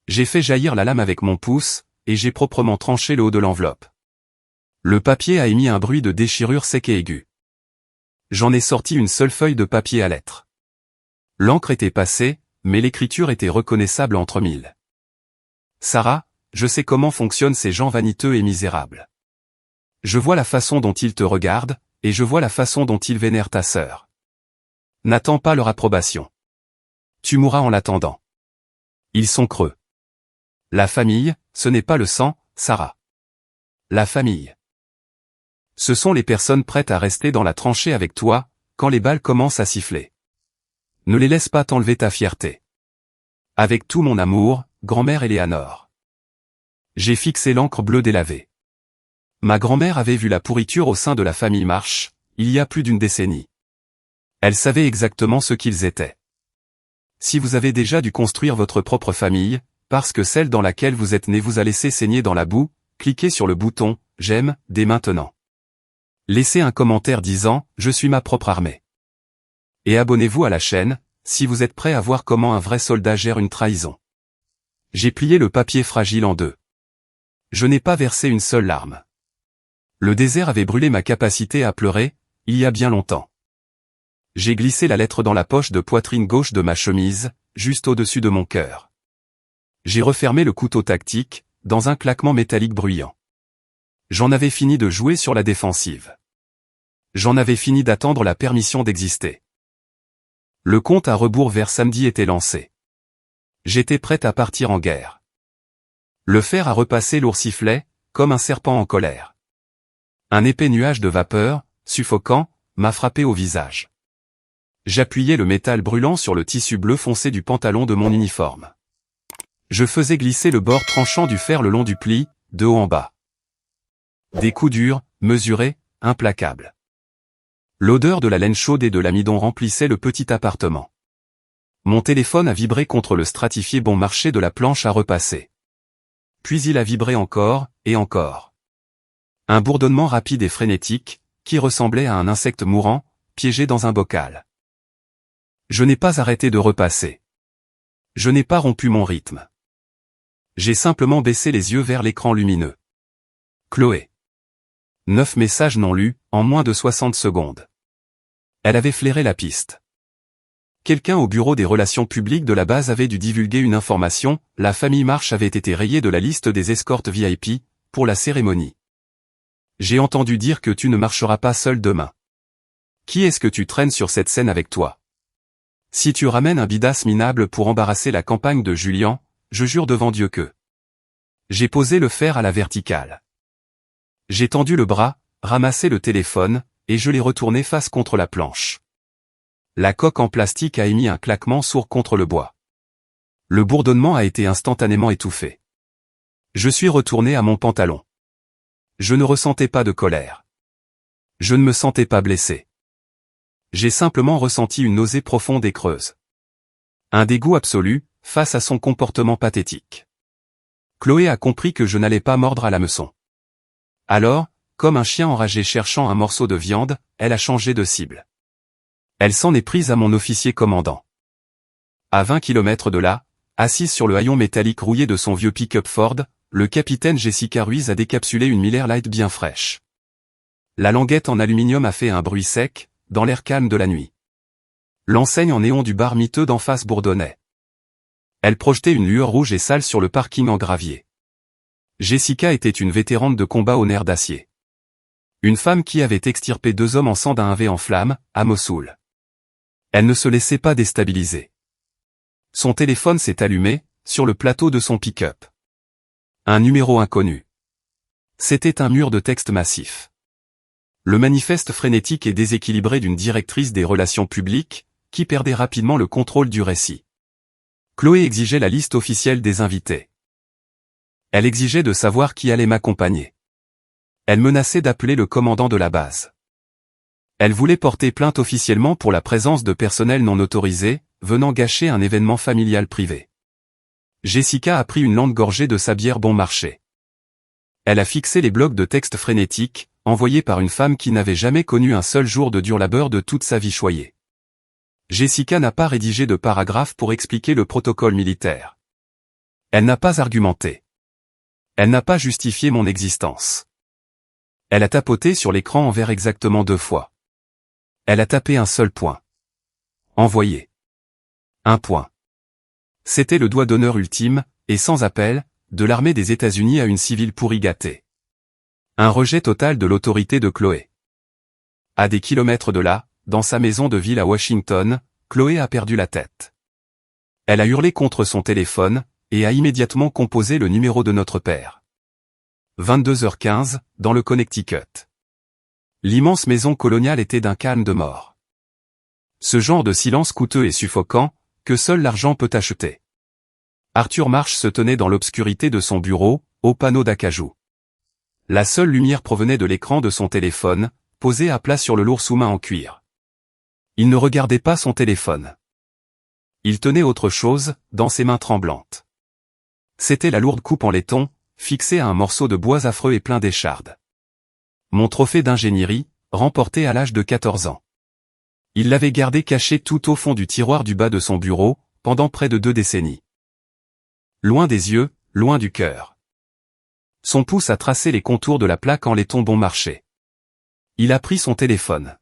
J'ai fait jaillir la lame avec mon pouce, et j'ai proprement tranché le haut de l'enveloppe. Le papier a émis un bruit de déchirure sec et aigu. J'en ai sorti une seule feuille de papier à lettres. L'encre était passée, mais l'écriture était reconnaissable entre mille. Sarah, je sais comment fonctionnent ces gens vaniteux et misérables. Je vois la façon dont ils te regardent, et je vois la façon dont ils vénèrent ta sœur. N'attends pas leur approbation. Tu mourras en l'attendant. Ils sont creux. La famille, ce n'est pas le sang, Sarah. La famille. Ce sont les personnes prêtes à rester dans la tranchée avec toi, quand les balles commencent à siffler. Ne les laisse pas t'enlever ta fierté. Avec tout mon amour, grand-mère Eleanor. J'ai fixé l'encre bleue délavée. Ma grand-mère avait vu la pourriture au sein de la famille Marsh, il y a plus d'une décennie. Elle savait exactement ce qu'ils étaient. Si vous avez déjà dû construire votre propre famille, parce que celle dans laquelle vous êtes né vous a laissé saigner dans la boue, cliquez sur le bouton « J'aime » dès maintenant. Laissez un commentaire disant « Je suis ma propre armée ». Et abonnez-vous à la chaîne, si vous êtes prêt à voir comment un vrai soldat gère une trahison. J'ai plié le papier fragile en deux. Je n'ai pas versé une seule larme. Le désert avait brûlé ma capacité à pleurer, il y a bien longtemps. J'ai glissé la lettre dans la poche de poitrine gauche de ma chemise, juste au-dessus de mon cœur. J'ai refermé le couteau tactique, dans un claquement métallique bruyant. J'en avais fini de jouer sur la défensive. J'en avais fini d'attendre la permission d'exister. Le compte à rebours vers samedi était lancé. J'étais prête à partir en guerre. Le fer a repassé lourd sifflet, comme un serpent en colère. Un épais nuage de vapeur, suffocant, m'a frappé au visage. J'appuyais le métal brûlant sur le tissu bleu foncé du pantalon de mon uniforme. Je faisais glisser le bord tranchant du fer le long du pli, de haut en bas. Des coups durs, mesurés, implacables. L'odeur de la laine chaude et de l'amidon remplissait le petit appartement. Mon téléphone a vibré contre le stratifié bon marché de la planche à repasser. Puis il a vibré encore, et encore. Un bourdonnement rapide et frénétique, qui ressemblait à un insecte mourant, piégé dans un bocal. Je n'ai pas arrêté de repasser. Je n'ai pas rompu mon rythme. J'ai simplement baissé les yeux vers l'écran lumineux. Chloé. 9 messages non lus, en moins de 60 secondes. Elle avait flairé la piste. Quelqu'un au bureau des relations publiques de la base avait dû divulguer une information, la famille Marsh avait été rayée de la liste des escortes VIP, pour la cérémonie. J'ai entendu dire que tu ne marcheras pas seul demain. Qui est-ce que tu traînes sur cette scène avec toi? Si tu ramènes un bidas minable pour embarrasser la campagne de Julian, je jure devant Dieu que... J'ai posé le fer à la verticale. J'ai tendu le bras, ramassé le téléphone, et je l'ai retourné face contre la planche. La coque en plastique a émis un claquement sourd contre le bois. Le bourdonnement a été instantanément étouffé. Je suis retourné à mon pantalon. Je ne ressentais pas de colère. Je ne me sentais pas blessé. J'ai simplement ressenti une nausée profonde et creuse. Un dégoût absolu, face à son comportement pathétique. Chloé a compris que je n'allais pas mordre à l'hameçon. Alors, comme un chien enragé cherchant un morceau de viande, elle a changé de cible. Elle s'en est prise à mon officier commandant. À 20 km de là, assise sur le haillon métallique rouillé de son vieux pick-up Ford, le capitaine Jessica Ruiz a décapsulé une Miller Lite bien fraîche. La languette en aluminium a fait un bruit sec, dans l'air calme de la nuit. L'enseigne en néon du bar miteux d'en face bourdonnait. Elle projetait une lueur rouge et sale sur le parking en gravier. Jessica était une vétérante de combat au nerf d'acier. Une femme qui avait extirpé 2 hommes en sang d'un V en flammes, à Mossoul. Elle ne se laissait pas déstabiliser. Son téléphone s'est allumé, sur le plateau de son pick-up. Un numéro inconnu. C'était un mur de texte massif. Le manifeste frénétique et déséquilibré d'une directrice des relations publiques, qui perdait rapidement le contrôle du récit. Chloé exigeait la liste officielle des invités. Elle exigeait de savoir qui allait m'accompagner. Elle menaçait d'appeler le commandant de la base. Elle voulait porter plainte officiellement pour la présence de personnel non autorisé, venant gâcher un événement familial privé. Jessica a pris une lente gorgée de sa bière bon marché. Elle a fixé les blocs de texte frénétiques, envoyés par une femme qui n'avait jamais connu un seul jour de dur labeur de toute sa vie choyée. Jessica n'a pas rédigé de paragraphe pour expliquer le protocole militaire. Elle n'a pas argumenté. Elle n'a pas justifié mon existence. Elle a tapoté sur l'écran en vert exactement 2 fois. Elle a tapé un seul point. Envoyé. Un point. C'était le doigt d'honneur ultime, et sans appel, de l'armée des États-Unis à une civile pourri gâtée. Un rejet total de l'autorité de Chloé. À des kilomètres de là, dans sa maison de ville à Washington, Chloé a perdu la tête. Elle a hurlé contre son téléphone, et a immédiatement composé le numéro de notre père. 22h15, dans le Connecticut. L'immense maison coloniale était d'un calme de mort. Ce genre de silence coûteux et suffocant, que seul l'argent peut acheter. Arthur Marsh se tenait dans l'obscurité de son bureau, au panneau d'acajou. La seule lumière provenait de l'écran de son téléphone, posé à plat sur le lourd sous-main en cuir. Il ne regardait pas son téléphone. Il tenait autre chose, dans ses mains tremblantes. C'était la lourde coupe en laiton, fixée à un morceau de bois affreux et plein d'échardes. Mon trophée d'ingénierie, remporté à l'âge de 14 ans. Il l'avait gardé caché tout au fond du tiroir du bas de son bureau, pendant près de 2 décennies. Loin des yeux, loin du cœur. Son pouce a tracé les contours de la plaque en laiton bon marché. Il a pris son téléphone.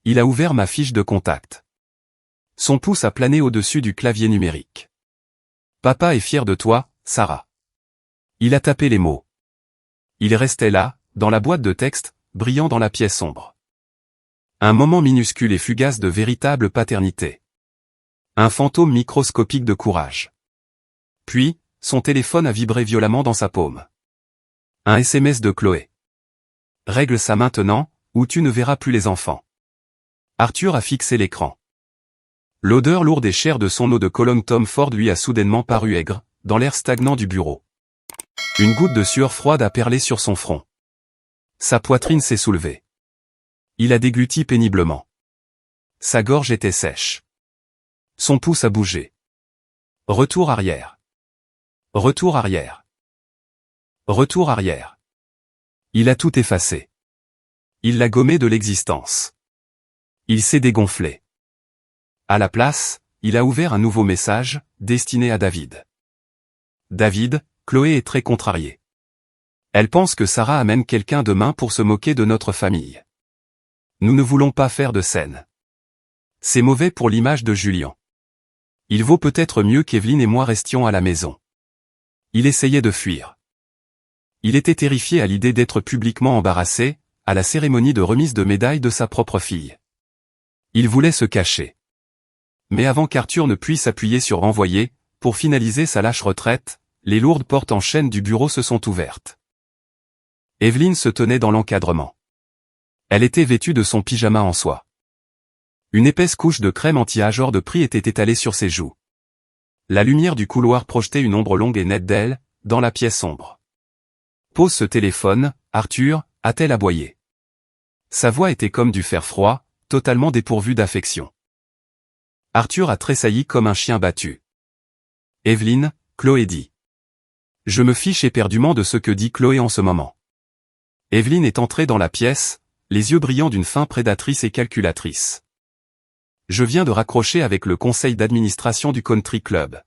Il a ouvert ma fiche de contact. Son pouce a plané au-dessus du clavier numérique. Papa est fier de toi, Sarah. Il a tapé les mots. Il restait là, dans la boîte de texte, brillant dans la pièce sombre. Un moment minuscule et fugace de véritable paternité. Un fantôme microscopique de courage. Puis, son téléphone a vibré violemment dans sa paume. Un SMS de Chloé. règle ça maintenant, ou tu ne verras plus les enfants. Arthur a fixé l'écran. L'odeur lourde et chère de son eau de Cologne Tom Ford lui a soudainement paru aigre, dans l'air stagnant du bureau. Une goutte de sueur froide a perlé sur son front. Sa poitrine s'est soulevée. Il a dégluti péniblement. Sa gorge était sèche. Son pouce a bougé. Retour arrière. Retour arrière. Retour arrière. Il a tout effacé. Il l'a gommé de l'existence. Il s'est dégonflé. À la place, il a ouvert un nouveau message, destiné à David. David, Chloé est très contrariée. Elle pense que Sarah amène quelqu'un demain pour se moquer de notre famille. Nous ne voulons pas faire de scène. C'est mauvais pour l'image de Julien. Il vaut peut-être mieux qu'Evelyne et moi restions à la maison. Il essayait de fuir. Il était terrifié à l'idée d'être publiquement embarrassé, à la cérémonie de remise de médaille de sa propre fille. Il voulait se cacher. Mais avant qu'Arthur ne puisse appuyer sur renvoyer, pour finaliser sa lâche retraite, les lourdes portes en chaîne du bureau se sont ouvertes. Evelyne se tenait dans l'encadrement. Elle était vêtue de son pyjama en soie. Une épaisse couche de crème anti-âge hors de prix était étalée sur ses joues. La lumière du couloir projetait une ombre longue et nette d'elle, dans la pièce sombre. Pose ce téléphone, Arthur, a-t-elle aboyé. Sa voix était comme du fer froid, totalement dépourvue d'affection. Arthur a tressailli comme un chien battu. Evelyne, Chloé dit. Je me fiche éperdument de ce que dit Chloé en ce moment. Evelyne est entrée dans la pièce, les yeux brillants d'une faim prédatrice et calculatrice. Je viens de raccrocher avec le conseil d'administration du country club.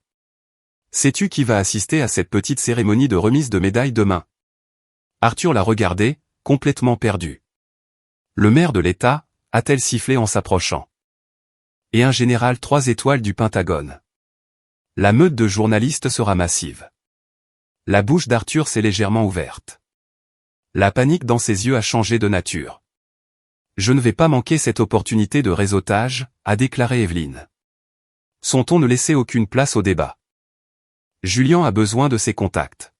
Sais-tu qui va assister à cette petite cérémonie de remise de médaille demain? Arthur l'a regardé, complètement perdu. Le maire de l'État, a-t-elle sifflé en s'approchant. Et un général 3 étoiles du Pentagone. La meute de journalistes sera massive. La bouche d'Arthur s'est légèrement ouverte. La panique dans ses yeux a changé de nature. Je ne vais pas manquer cette opportunité de réseautage, a déclaré Evelyne. Son ton ne laissait aucune place au débat. Julien a besoin de ses contacts.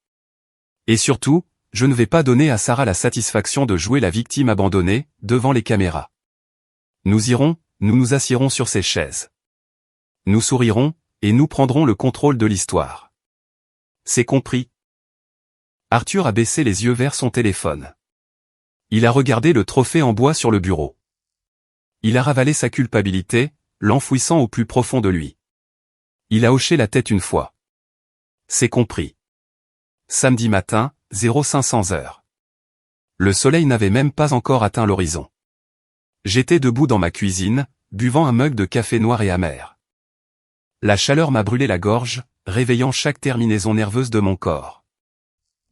Et surtout, je ne vais pas donner à Sarah la satisfaction de jouer la victime abandonnée, devant les caméras. Nous irons, nous nous assiérons sur ces chaises. Nous sourirons, et nous prendrons le contrôle de l'histoire. C'est compris. Arthur a baissé les yeux vers son téléphone. Il a regardé le trophée en bois sur le bureau. Il a ravalé sa culpabilité, l'enfouissant au plus profond de lui. Il a hoché la tête une fois. C'est compris. Samedi matin, 0500 heures. Le soleil n'avait même pas encore atteint l'horizon. J'étais debout dans ma cuisine, buvant un mug de café noir et amer. La chaleur m'a brûlé la gorge, réveillant chaque terminaison nerveuse de mon corps.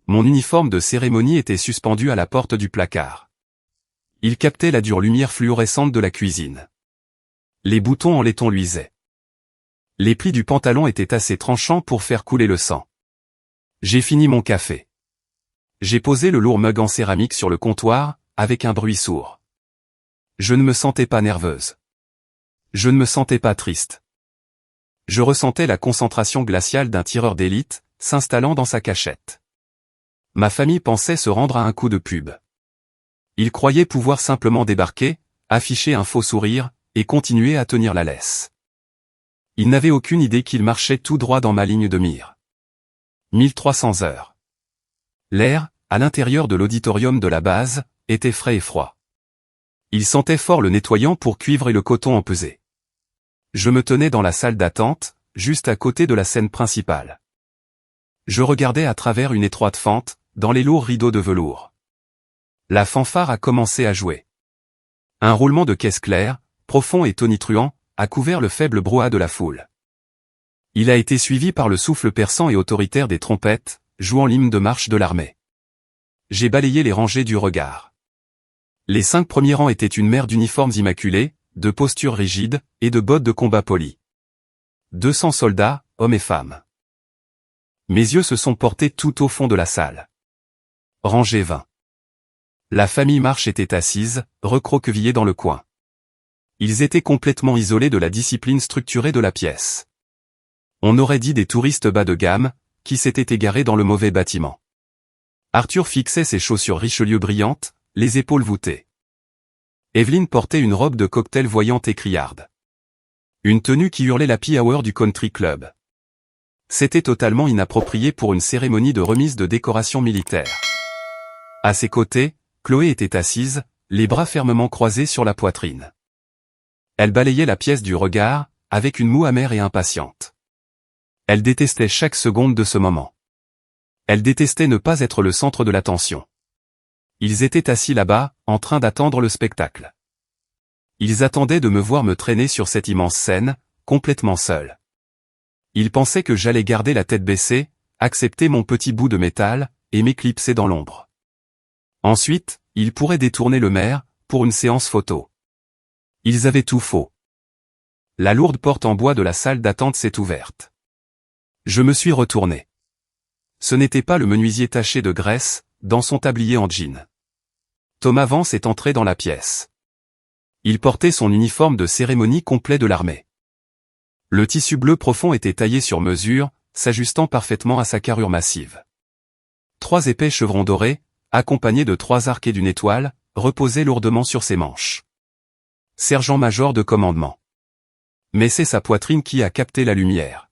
Mon uniforme de cérémonie était suspendu à la porte du placard. Il captait la dure lumière fluorescente de la cuisine. Les boutons en laiton luisaient. Les plis du pantalon étaient assez tranchants pour faire couler le sang. J'ai fini mon café. J'ai posé le lourd mug en céramique sur le comptoir, avec un bruit sourd. Je ne me sentais pas nerveuse. Je ne me sentais pas triste. Je ressentais la concentration glaciale d'un tireur d'élite, s'installant dans sa cachette. Ma famille pensait se rendre à un coup de pub. Ils croyaient pouvoir simplement débarquer, afficher un faux sourire, et continuer à tenir la laisse. Ils n'avaient aucune idée qu'ils marchaient tout droit dans ma ligne de mire. 1300 heures. L'air, à l'intérieur de l'auditorium de la base, était frais et froid. Il sentait fort le nettoyant pour cuivre et le coton empesé. Je me tenais dans la salle d'attente, juste à côté de la scène principale. Je regardais à travers une étroite fente, dans les lourds rideaux de velours. La fanfare a commencé à jouer. Un roulement de caisse claire, profond et tonitruant, a couvert le faible brouhaha de la foule. Il a été suivi par le souffle perçant et autoritaire des trompettes, jouant l'hymne de marche de l'armée. J'ai balayé les rangées du regard. Les 5 premiers rangs étaient une mer d'uniformes immaculés, de postures rigides, et de bottes de combat polies. 200 soldats, hommes et femmes. Mes yeux se sont portés tout au fond de la salle. Rangée 20. La famille Marche était assise, recroquevillée dans le coin. Ils étaient complètement isolés de la discipline structurée de la pièce. On aurait dit des touristes bas de gamme, qui s'étaient égarés dans le mauvais bâtiment. Arthur fixait ses chaussures Richelieu brillantes, les épaules voûtées. Evelyne portait une robe de cocktail voyante et criarde. Une tenue qui hurlait l'happy hour du country club. C'était totalement inapproprié pour une cérémonie de remise de décoration militaire. À ses côtés, Chloé était assise, les bras fermement croisés sur la poitrine. Elle balayait la pièce du regard, avec une moue amère et impatiente. Elle détestait chaque seconde de ce moment. Elle détestait ne pas être le centre de l'attention. Ils étaient assis là-bas, en train d'attendre le spectacle. Ils attendaient de me voir me traîner sur cette immense scène, complètement seul. Ils pensaient que j'allais garder la tête baissée, accepter mon petit bout de métal, et m'éclipser dans l'ombre. Ensuite, ils pourraient détourner le maire, pour une séance photo. Ils avaient tout faux. La lourde porte en bois de la salle d'attente s'est ouverte. Je me suis retourné. Ce n'était pas le menuisier taché de graisse, dans son tablier en jean. Thomas Vance est entré dans la pièce. Il portait son uniforme de cérémonie complet de l'armée. Le tissu bleu profond était taillé sur mesure, s'ajustant parfaitement à sa carrure massive. 3 épais chevrons dorés, accompagnés de 3 arcs et d'une étoile, reposaient lourdement sur ses manches. Sergent-major de commandement. Mais c'est sa poitrine qui a capté la lumière.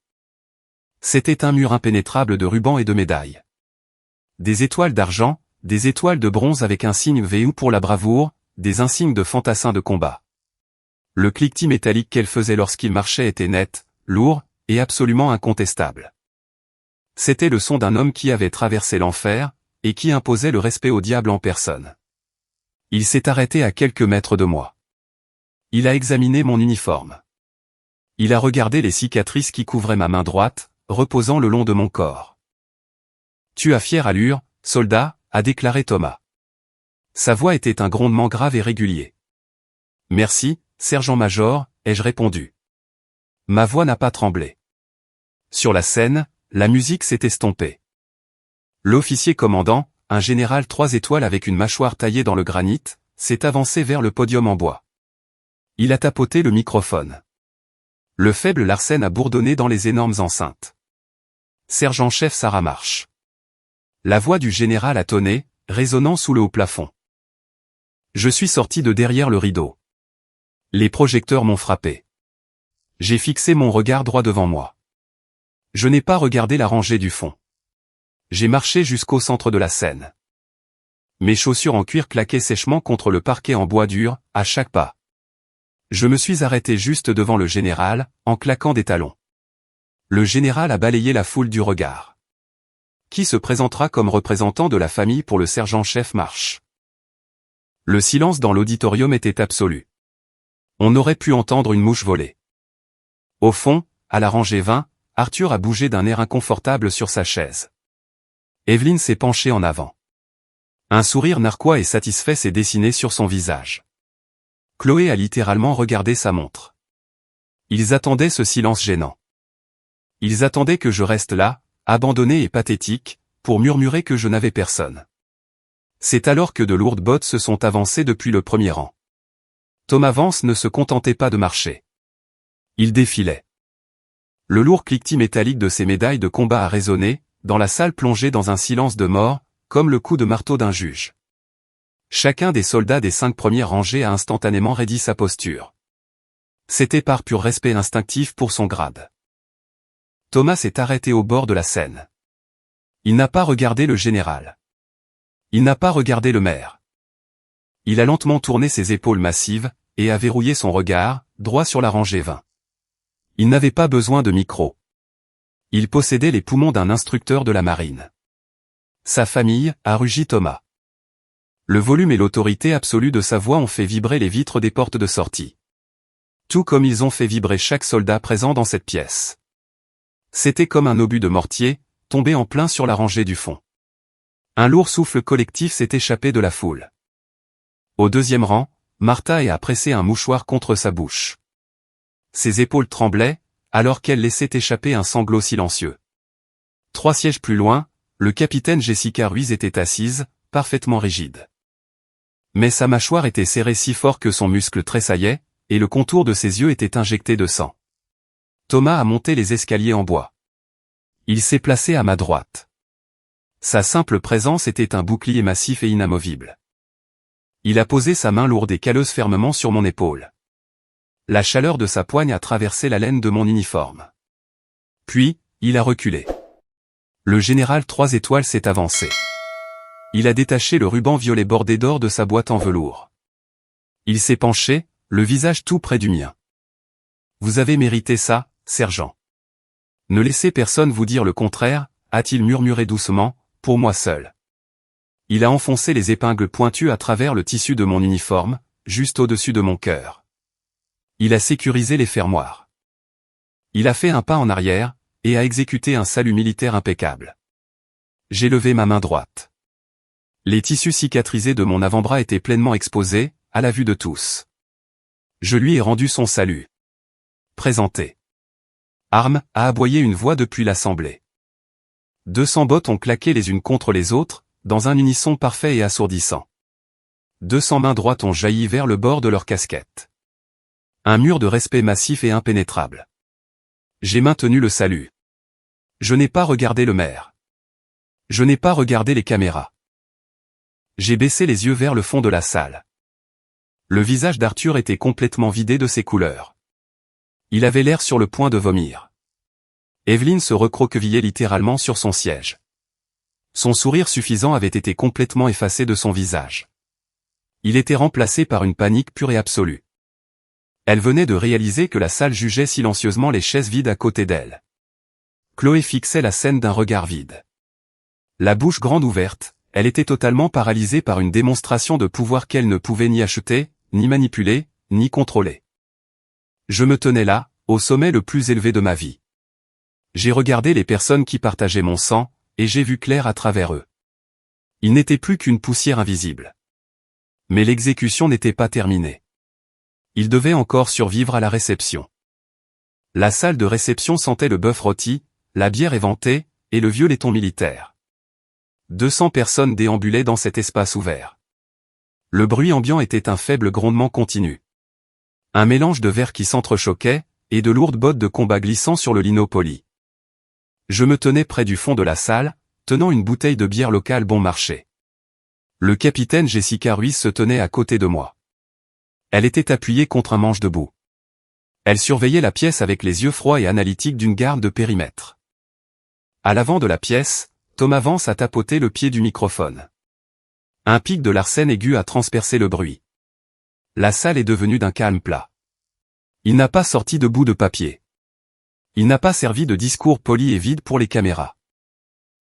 C'était un mur impénétrable de rubans et de médailles. Des étoiles d'argent, des étoiles de bronze avec un signe VU pour la bravoure, des insignes de fantassins de combat. Le cliquetis métallique qu'elle faisait lorsqu'il marchait était net, lourd, et absolument incontestable. C'était le son d'un homme qui avait traversé l'enfer, et qui imposait le respect au diable en personne. Il s'est arrêté à quelques mètres de moi. Il a examiné mon uniforme. Il a regardé les cicatrices qui couvraient ma main droite, reposant le long de mon corps. « Tu as fière allure, soldat », a déclaré Thomas. Sa voix était un grondement grave et régulier. « Merci, sergent-major », ai-je répondu. Ma voix n'a pas tremblé. Sur la scène, la musique s'est estompée. L'officier commandant, un général 3 étoiles avec une mâchoire taillée dans le granit, s'est avancé vers le podium en bois. Il a tapoté le microphone. Le faible Larsen a bourdonné dans les énormes enceintes. Sergent-chef Sarah marche. La voix du général a tonné, résonnant sous le haut plafond. Je suis sorti de derrière le rideau. Les projecteurs m'ont frappé. J'ai fixé mon regard droit devant moi. Je n'ai pas regardé la rangée du fond. J'ai marché jusqu'au centre de la scène. Mes chaussures en cuir claquaient sèchement contre le parquet en bois dur, à chaque pas. Je me suis arrêté juste devant le général, en claquant des talons. Le général a balayé la foule du regard. Qui se présentera comme représentant de la famille pour le sergent-chef marche? Le silence dans l'auditorium était absolu. On aurait pu entendre une mouche voler. Au fond, à la rangée 20, Arthur a bougé d'un air inconfortable sur sa chaise. Evelyne s'est penchée en avant. Un sourire narquois et satisfait s'est dessiné sur son visage. Chloé a littéralement regardé sa montre. Ils attendaient ce silence gênant. Ils attendaient que je reste là, abandonné et pathétique, pour murmurer que je n'avais personne. C'est alors que de lourdes bottes se sont avancées depuis le premier rang. Thomas Vance ne se contentait pas de marcher. Il défilait. Le lourd cliquetis métallique de ses médailles de combat a résonné, dans la salle plongée dans un silence de mort, comme le coup de marteau d'un juge. Chacun des soldats des 5 premières rangées a instantanément raidi sa posture. C'était par pur respect instinctif pour son grade. Thomas s'est arrêté au bord de la scène. Il n'a pas regardé le général. Il n'a pas regardé le maire. Il a lentement tourné ses épaules massives, et a verrouillé son regard, droit sur la rangée 20. Il n'avait pas besoin de micro. Il possédait les poumons d'un instructeur de la marine. Sa famille, a rugi Thomas. Le volume et l'autorité absolue de sa voix ont fait vibrer les vitres des portes de sortie. Tout comme ils ont fait vibrer chaque soldat présent dans cette pièce. C'était comme un obus de mortier, tombé en plein sur la rangée du fond. Un lourd souffle collectif s'est échappé de la foule. Au deuxième rang, Martha a pressé un mouchoir contre sa bouche. Ses épaules tremblaient, alors qu'elle laissait échapper un sanglot silencieux. 3 sièges plus loin, le capitaine Jessica Ruiz était assise, parfaitement rigide. Mais sa mâchoire était serrée si fort que son muscle tressaillait, et le contour de ses yeux était injecté de sang. Thomas a monté les escaliers en bois. Il s'est placé à ma droite. Sa simple présence était un bouclier massif et inamovible. Il a posé sa main lourde et calleuse fermement sur mon épaule. La chaleur de sa poigne a traversé la laine de mon uniforme. Puis, il a reculé. Le général 3 étoiles s'est avancé. Il a détaché le ruban violet bordé d'or de sa boîte en velours. Il s'est penché, le visage tout près du mien. Vous avez mérité ça, sergent. Ne laissez personne vous dire le contraire, a-t-il murmuré doucement, pour moi seul. Il a enfoncé les épingles pointues à travers le tissu de mon uniforme, juste au-dessus de mon cœur. Il a sécurisé les fermoirs. Il a fait un pas en arrière, et a exécuté un salut militaire impeccable. J'ai levé ma main droite. Les tissus cicatrisés de mon avant-bras étaient pleinement exposés, à la vue de tous. Je lui ai rendu son salut. Présenté. Armes, a aboyé une voix depuis l'assemblée. 200 bottes ont claqué les unes contre les autres, dans un unisson parfait et assourdissant. 200 mains droites ont jailli vers le bord de leur casquette. Un mur de respect massif et impénétrable. J'ai maintenu le salut. Je n'ai pas regardé le maire. Je n'ai pas regardé les caméras. J'ai baissé les yeux vers le fond de la salle. Le visage d'Arthur était complètement vidé de ses couleurs. Il avait l'air sur le point de vomir. Evelyne se recroquevillait littéralement sur son siège. Son sourire suffisant avait été complètement effacé de son visage. Il était remplacé par une panique pure et absolue. Elle venait de réaliser que la salle jugeait silencieusement les chaises vides à côté d'elle. Chloé fixait la scène d'un regard vide. La bouche grande ouverte, elle était totalement paralysée par une démonstration de pouvoir qu'elle ne pouvait ni acheter, ni manipuler, ni contrôler. Je me tenais là, au sommet le plus élevé de ma vie. J'ai regardé les personnes qui partageaient mon sang, et j'ai vu clair à travers eux. Ils n'étaient plus qu'une poussière invisible. Mais l'exécution n'était pas terminée. Ils devaient encore survivre à la réception. La salle de réception sentait le bœuf rôti, la bière éventée, et le vieux laiton militaire. 200 personnes déambulaient dans cet espace ouvert. Le bruit ambiant était un faible grondement continu. Un mélange de verres qui s'entrechoquaient, et de lourdes bottes de combat glissant sur le lino poli. Je me tenais près du fond de la salle, tenant une bouteille de bière locale bon marché. Le capitaine Jessica Ruiz se tenait à côté de moi. Elle était appuyée contre un manche debout. Elle surveillait la pièce avec les yeux froids et analytiques d'une garde de périmètre. À l'avant de la pièce, Thomas Vance a tapoté le pied du microphone. Un pic de l'arsène aigu a transpercé le bruit. La salle est devenue d'un calme plat. Il n'a pas sorti de bout de papier. Il n'a pas servi de discours poli et vide pour les caméras.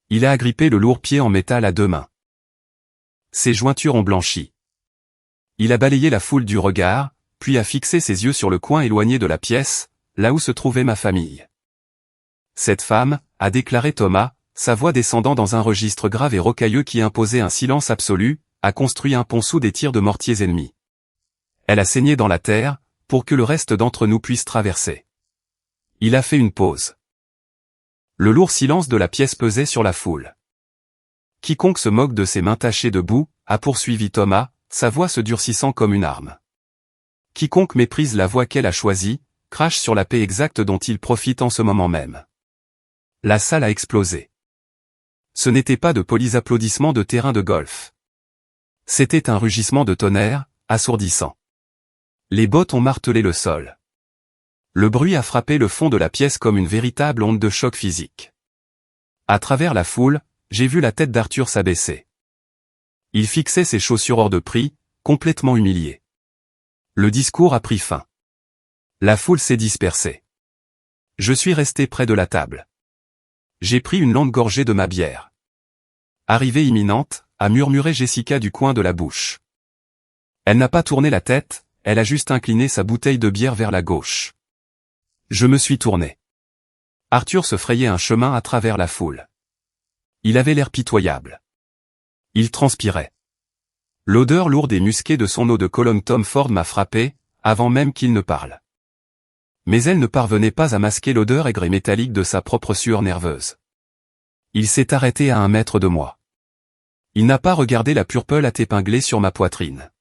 Il a agrippé le lourd pied en métal à 2 mains. Ses jointures ont blanchi. Il a balayé la foule du regard, puis a fixé ses yeux sur le coin éloigné de la pièce, là où se trouvait ma famille. Cette femme, a déclaré Thomas, sa voix descendant dans un registre grave et rocailleux qui imposait un silence absolu, a construit un pont sous des tirs de mortiers ennemis. Elle a saigné dans la terre, pour que le reste d'entre nous puisse traverser. Il a fait une pause. Le lourd silence de la pièce pesait sur la foule. Quiconque se moque de ses mains tachées de boue, a poursuivi Thomas, sa voix se durcissant comme une arme. Quiconque méprise la voie qu'elle a choisie, crache sur la paix exacte dont il profite en ce moment même. La salle a explosé. Ce n'était pas de polis applaudissements de terrain de golf. C'était un rugissement de tonnerre, assourdissant. Les bottes ont martelé le sol. Le bruit a frappé le fond de la pièce comme une véritable onde de choc physique. À travers la foule, j'ai vu la tête d'Arthur s'abaisser. Il fixait ses chaussures hors de prix, complètement humilié. Le discours a pris fin. La foule s'est dispersée. Je suis resté près de la table. J'ai pris une longue gorgée de ma bière. Arrivée imminente, a murmuré Jessica du coin de la bouche. Elle n'a pas tourné la tête, elle a juste incliné sa bouteille de bière vers la gauche. Je me suis tourné. Arthur se frayait un chemin à travers la foule. Il avait l'air pitoyable. Il transpirait. L'odeur lourde et musquée de son eau de Cologne Tom Ford m'a frappé, avant même qu'il ne parle. Mais elle ne parvenait pas à masquer l'odeur aigre et métallique de sa propre sueur nerveuse. Il s'est arrêté à 1 mètre de moi. Il n'a pas regardé la purple à épinglée sur ma poitrine.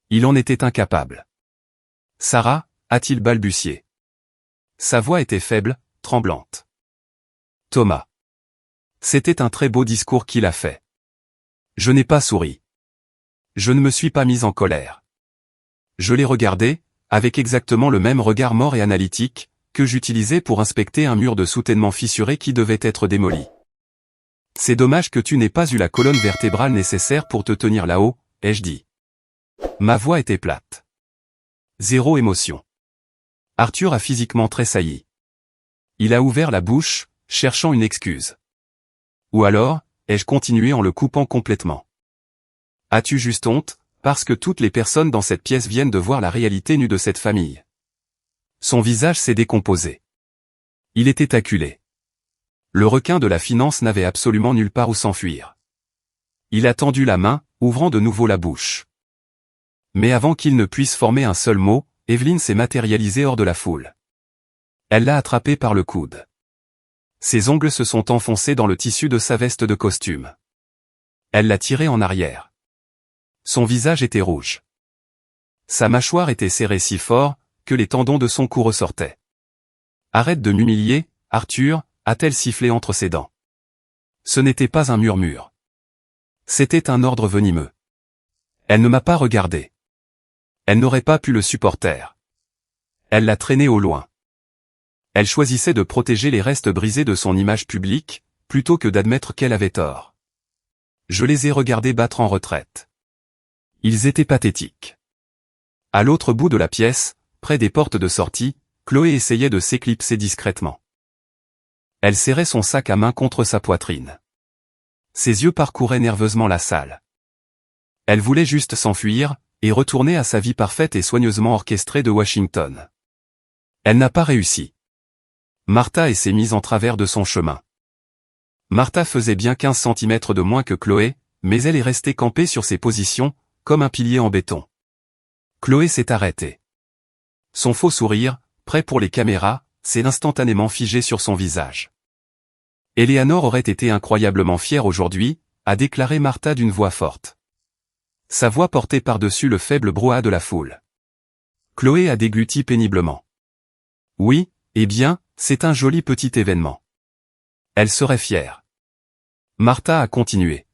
Il en était incapable. Sarah, a-t-il balbutié. Sa voix était faible, tremblante. Thomas. C'était un très beau discours qu'il a fait. Je n'ai pas souri. Je ne me suis pas mise en colère. Je l'ai regardé, avec exactement le même regard mort et analytique, que j'utilisais pour inspecter un mur de soutènement fissuré qui devait être démoli. C'est dommage que tu n'aies pas eu la colonne vertébrale nécessaire pour te tenir là-haut, ai-je dit. Ma voix était plate. Zéro émotion. Arthur a physiquement tressailli. Il a ouvert la bouche, cherchant une excuse. Ou alors, ai-je continué en le coupant complètement. As-tu juste honte, parce que toutes les personnes dans cette pièce viennent de voir la réalité nue de cette famille. Son visage s'est décomposé. Il était acculé. Le requin de la finance n'avait absolument nulle part où s'enfuir. Il a tendu la main, ouvrant de nouveau la bouche. Mais avant qu'il ne puisse former un seul mot, Evelyne s'est matérialisée hors de la foule. Elle l'a attrapé par le coude. Ses ongles se sont enfoncés dans le tissu de sa veste de costume. Elle l'a tiré en arrière. Son visage était rouge. Sa mâchoire était serrée si fort, que les tendons de son cou ressortaient. « Arrête de m'humilier, Arthur », a-t-elle sifflé entre ses dents. Ce n'était pas un murmure. C'était un ordre venimeux. Elle ne m'a pas regardé. Elle n'aurait pas pu le supporter. Elle l'a traîné au loin. Elle choisissait de protéger les restes brisés de son image publique, plutôt que d'admettre qu'elle avait tort. Je les ai regardés battre en retraite. Ils étaient pathétiques. À l'autre bout de la pièce, près des portes de sortie, Chloé essayait de s'éclipser discrètement. Elle serrait son sac à main contre sa poitrine. Ses yeux parcouraient nerveusement la salle. Elle voulait juste s'enfuir, et retourner à sa vie parfaite et soigneusement orchestrée de Washington. Elle n'a pas réussi. Martha s'est mise en travers de son chemin. Martha faisait bien 15 cm de moins que Chloé, mais elle est restée campée sur ses positions, comme un pilier en béton. Chloé s'est arrêtée. Son faux sourire, prêt pour les caméras, s'est instantanément figé sur son visage. Eleanor aurait été incroyablement fière aujourd'hui, a déclaré Martha d'une voix forte. Sa voix portait par-dessus le faible brouhaha de la foule. Chloé a dégluti péniblement. Oui, eh bien, c'est un joli petit événement. Elle serait fière. Martha a continué.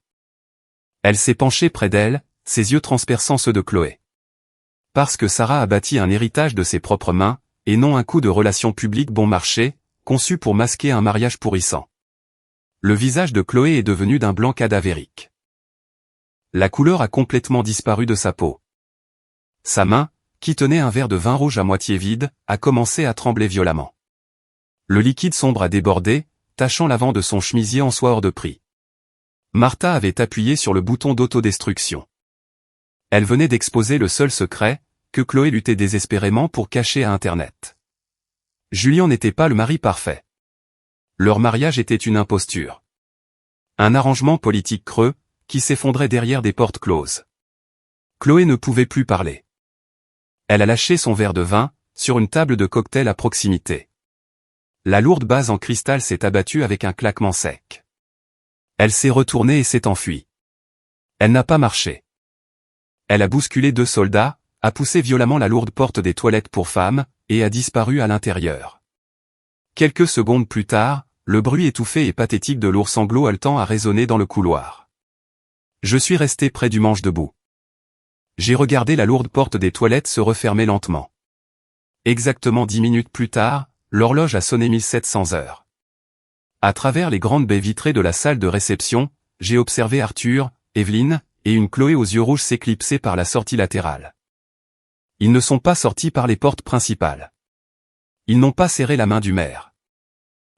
Elle s'est penchée près d'elle, ses yeux transperçant ceux de Chloé. Parce que Sarah a bâti un héritage de ses propres mains, et non un coup de relations publiques bon marché, conçu pour masquer un mariage pourrissant. Le visage de Chloé est devenu d'un blanc cadavérique. La couleur a complètement disparu de sa peau. Sa main, qui tenait un verre de vin rouge à moitié vide, a commencé à trembler violemment. Le liquide sombre a débordé, tachant l'avant de son chemisier en soie hors de prix. Martha avait appuyé sur le bouton d'autodestruction. Elle venait d'exposer le seul secret, que Chloé luttait désespérément pour cacher à Internet. Julien n'était pas le mari parfait. Leur mariage était une imposture. Un arrangement politique creux, qui s'effondrait derrière des portes closes. Chloé ne pouvait plus parler. Elle a lâché son verre de vin, sur une table de cocktail à proximité. La lourde base en cristal s'est abattue avec un claquement sec. Elle s'est retournée et s'est enfuie. Elle n'a pas marché. Elle a bousculé 2 soldats, a poussé violemment la lourde porte des toilettes pour femmes, et a disparu à l'intérieur. Quelques secondes plus tard, le bruit étouffé et pathétique de lourds sanglots haletants a résonné dans le couloir. Je suis resté près du manche debout. J'ai regardé la lourde porte des toilettes se refermer lentement. Exactement 10 minutes plus tard, l'horloge a sonné 1700 heures. À travers les grandes baies vitrées de la salle de réception, j'ai observé Arthur, Evelyne, et une Chloé aux yeux rouges s'éclipser par la sortie latérale. Ils ne sont pas sortis par les portes principales. Ils n'ont pas serré la main du maire.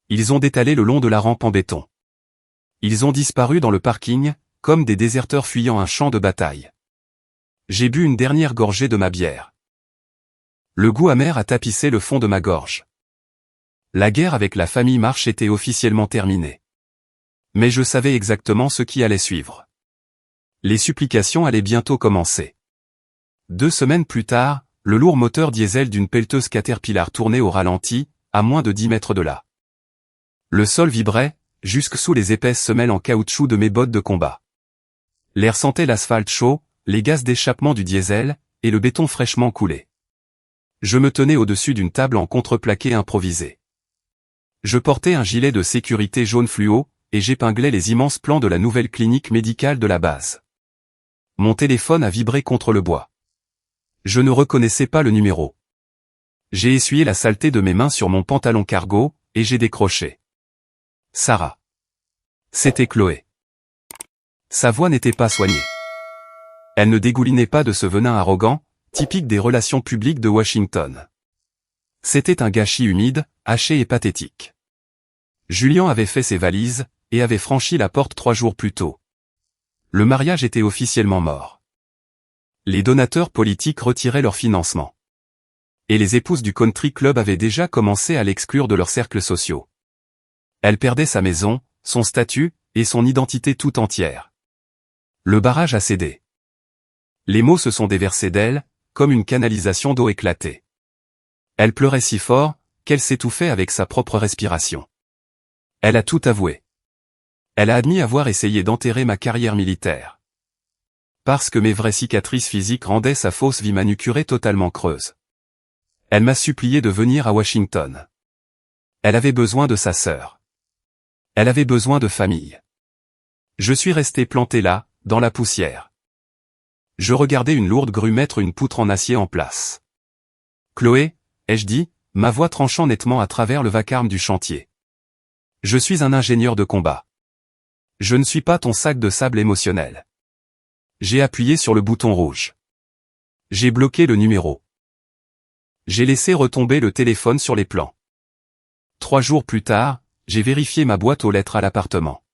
Ils ont détalé le long de la rampe en béton. Ils ont disparu dans le parking, comme des déserteurs fuyant un champ de bataille. J'ai bu une dernière gorgée de ma bière. Le goût amer a tapissé le fond de ma gorge. La guerre avec la famille March était officiellement terminée. Mais je savais exactement ce qui allait suivre. Les supplications allaient bientôt commencer. 2 semaines plus tard, le lourd moteur diesel d'une pelleteuse Caterpillar tournait au ralenti, à moins de 10 mètres de là. Le sol vibrait, jusque sous les épaisses semelles en caoutchouc de mes bottes de combat. L'air sentait l'asphalte chaud, les gaz d'échappement du diesel, et le béton fraîchement coulé. Je me tenais au-dessus d'une table en contreplaqué improvisé. Je portais un gilet de sécurité jaune fluo, et j'épinglais les immenses plans de la nouvelle clinique médicale de la base. Mon téléphone a vibré contre le bois. Je ne reconnaissais pas le numéro. J'ai essuyé la saleté de mes mains sur mon pantalon cargo, et j'ai décroché. Sarah. C'était Chloé. Sa voix n'était pas soignée. Elle ne dégoulinait pas de ce venin arrogant, typique des relations publiques de Washington. C'était un gâchis humide, haché et pathétique. Julian avait fait ses valises, et avait franchi la porte 3 jours plus tôt. Le mariage était officiellement mort. Les donateurs politiques retiraient leur financement. Et les épouses du country club avaient déjà commencé à l'exclure de leurs cercles sociaux. Elle perdait sa maison, son statut, et son identité tout entière. Le barrage a cédé. Les mots se sont déversés d'elle, comme une canalisation d'eau éclatée. Elle pleurait si fort, qu'elle s'étouffait avec sa propre respiration. Elle a tout avoué. Elle a admis avoir essayé d'enterrer ma carrière militaire. Parce que mes vraies cicatrices physiques rendaient sa fausse vie manucurée totalement creuse. Elle m'a supplié de venir à Washington. Elle avait besoin de sa sœur. Elle avait besoin de famille. Je suis resté planté là, dans la poussière. Je regardais une lourde grue mettre une poutre en acier en place. Chloé, ai-je dit, ma voix tranchant nettement à travers le vacarme du chantier. Je suis un ingénieur de combat. Je ne suis pas ton sac de sable émotionnel. J'ai appuyé sur le bouton rouge. J'ai bloqué le numéro. J'ai laissé retomber le téléphone sur les plans. 3 jours plus tard, j'ai vérifié ma boîte aux lettres à l'appartement.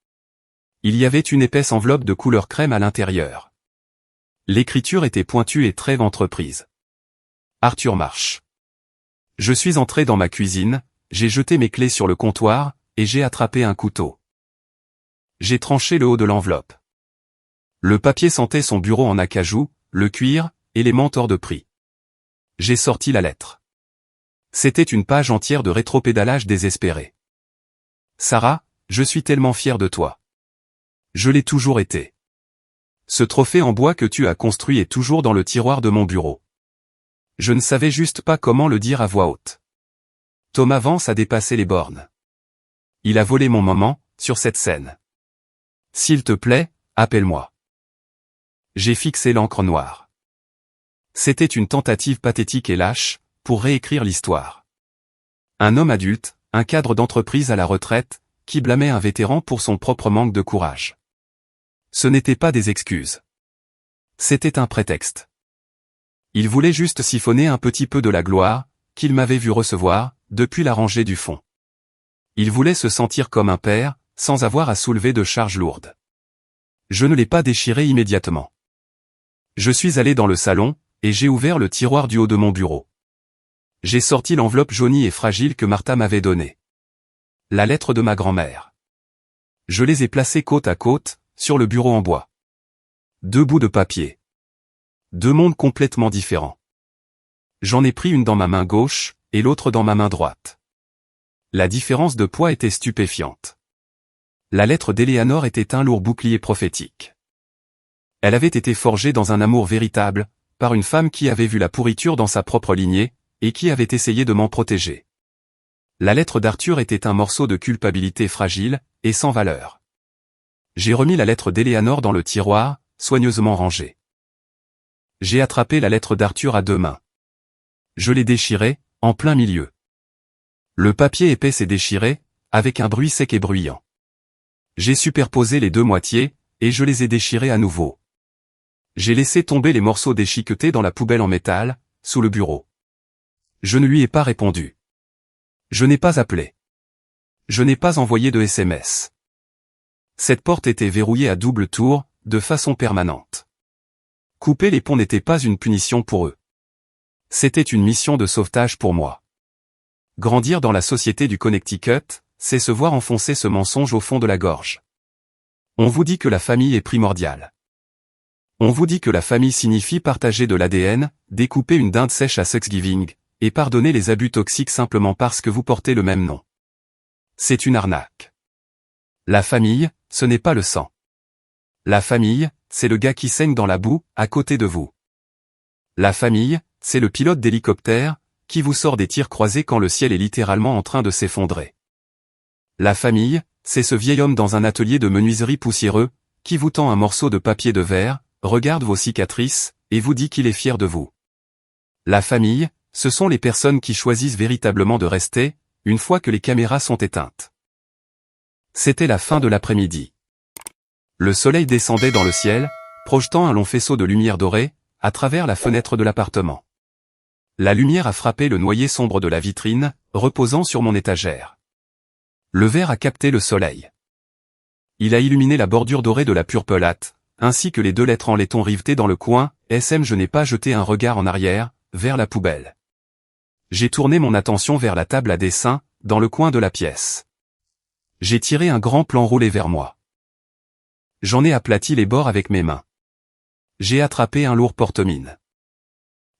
Il y avait une épaisse enveloppe de couleur crème à l'intérieur. L'écriture était pointue et très entreprise. Arthur Marsh. Je suis entré dans ma cuisine, j'ai jeté mes clés sur le comptoir, et j'ai attrapé un couteau. J'ai tranché le haut de l'enveloppe. Le papier sentait son bureau en acajou, le cuir, et les mentors de prix. J'ai sorti la lettre. C'était une page entière de rétropédalage désespéré. Sarah, je suis tellement fier de toi. Je l'ai toujours été. Ce trophée en bois que tu as construit est toujours dans le tiroir de mon bureau. Je ne savais juste pas comment le dire à voix haute. Thomas Vance a dépassé les bornes. Il a volé mon moment, sur cette scène. S'il te plaît, appelle-moi. J'ai fixé l'encre noire. C'était une tentative pathétique et lâche, pour réécrire l'histoire. Un homme adulte, un cadre d'entreprise à la retraite, qui blâmait un vétéran pour son propre manque de courage. Ce n'était pas des excuses. C'était un prétexte. Il voulait juste siphonner un petit peu de la gloire, qu'il m'avait vu recevoir, depuis la rangée du fond. Il voulait se sentir comme un père, sans avoir à soulever de charges lourdes. Je ne l'ai pas déchiré immédiatement. Je suis allé dans le salon, et j'ai ouvert le tiroir du haut de mon bureau. J'ai sorti l'enveloppe jaunie et fragile que Martha m'avait donnée. La lettre de ma grand-mère. Je les ai placées côte à côte, sur le bureau en bois. 2 bouts de papier. 2 mondes complètement différents. J'en ai pris une dans ma main gauche, et l'autre dans ma main droite. La différence de poids était stupéfiante. La lettre d'Éléanore était un lourd bouclier prophétique. Elle avait été forgée dans un amour véritable, par une femme qui avait vu la pourriture dans sa propre lignée, et qui avait essayé de m'en protéger. La lettre d'Arthur était un morceau de culpabilité fragile, et sans valeur. J'ai remis la lettre d'Éléanore dans le tiroir, soigneusement rangée. J'ai attrapé la lettre d'Arthur à 2 mains. Je l'ai déchirée, en plein milieu. Le papier épais s'est déchiré, avec un bruit sec et bruyant. J'ai superposé les 2 moitiés, et je les ai déchirées à nouveau. J'ai laissé tomber les morceaux déchiquetés dans la poubelle en métal, sous le bureau. Je ne lui ai pas répondu. Je n'ai pas appelé. Je n'ai pas envoyé de SMS. Cette porte était verrouillée à double tour, de façon permanente. Couper les ponts n'était pas une punition pour eux. C'était une mission de sauvetage pour moi. Grandir dans la société du Connecticut, c'est se voir enfoncer ce mensonge au fond de la gorge. On vous dit que la famille est primordiale. On vous dit que la famille signifie partager de l'ADN, découper une dinde sèche à Thanksgiving, et pardonner les abus toxiques simplement parce que vous portez le même nom. C'est une arnaque. La famille, ce n'est pas le sang. La famille, c'est le gars qui saigne dans la boue, à côté de vous. La famille, c'est le pilote d'hélicoptère, qui vous sort des tirs croisés quand le ciel est littéralement en train de s'effondrer. La famille, c'est ce vieil homme dans un atelier de menuiserie poussiéreux, qui vous tend un morceau de papier de verre, regarde vos cicatrices, et vous dit qu'il est fier de vous. La famille, ce sont les personnes qui choisissent véritablement de rester, une fois que les caméras sont éteintes. C'était la fin de l'après-midi. Le soleil descendait dans le ciel, projetant un long faisceau de lumière dorée, à travers la fenêtre de l'appartement. La lumière a frappé le noyer sombre de la vitrine, reposant sur mon étagère. Le verre a capté le soleil. Il a illuminé la bordure dorée de la purpelate, ainsi que les 2 lettres en laiton rivetées dans le coin, SM. Je n'ai pas jeté un regard en arrière, vers la poubelle. J'ai tourné mon attention vers la table à dessin, dans le coin de la pièce. J'ai tiré un grand plan roulé vers moi. J'en ai aplati les bords avec mes mains. J'ai attrapé un lourd porte-mine.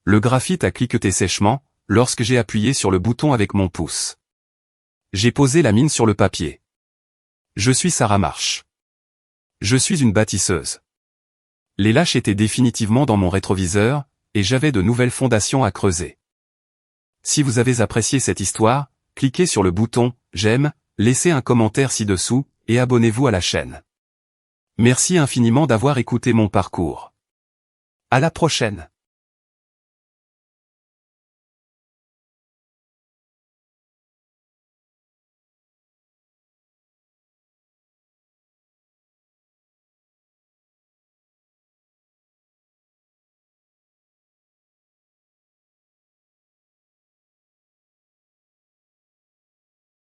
Le graphite a cliqueté sèchement, lorsque j'ai appuyé sur le bouton avec mon pouce. J'ai posé la mine sur le papier. Je suis Sarah Marsh. Je suis une bâtisseuse. Les lâches étaient définitivement dans mon rétroviseur, et j'avais de nouvelles fondations à creuser. Si vous avez apprécié cette histoire, cliquez sur le bouton « J'aime », laissez un commentaire ci-dessous, et abonnez-vous à la chaîne. Merci infiniment d'avoir écouté mon parcours. À la prochaine.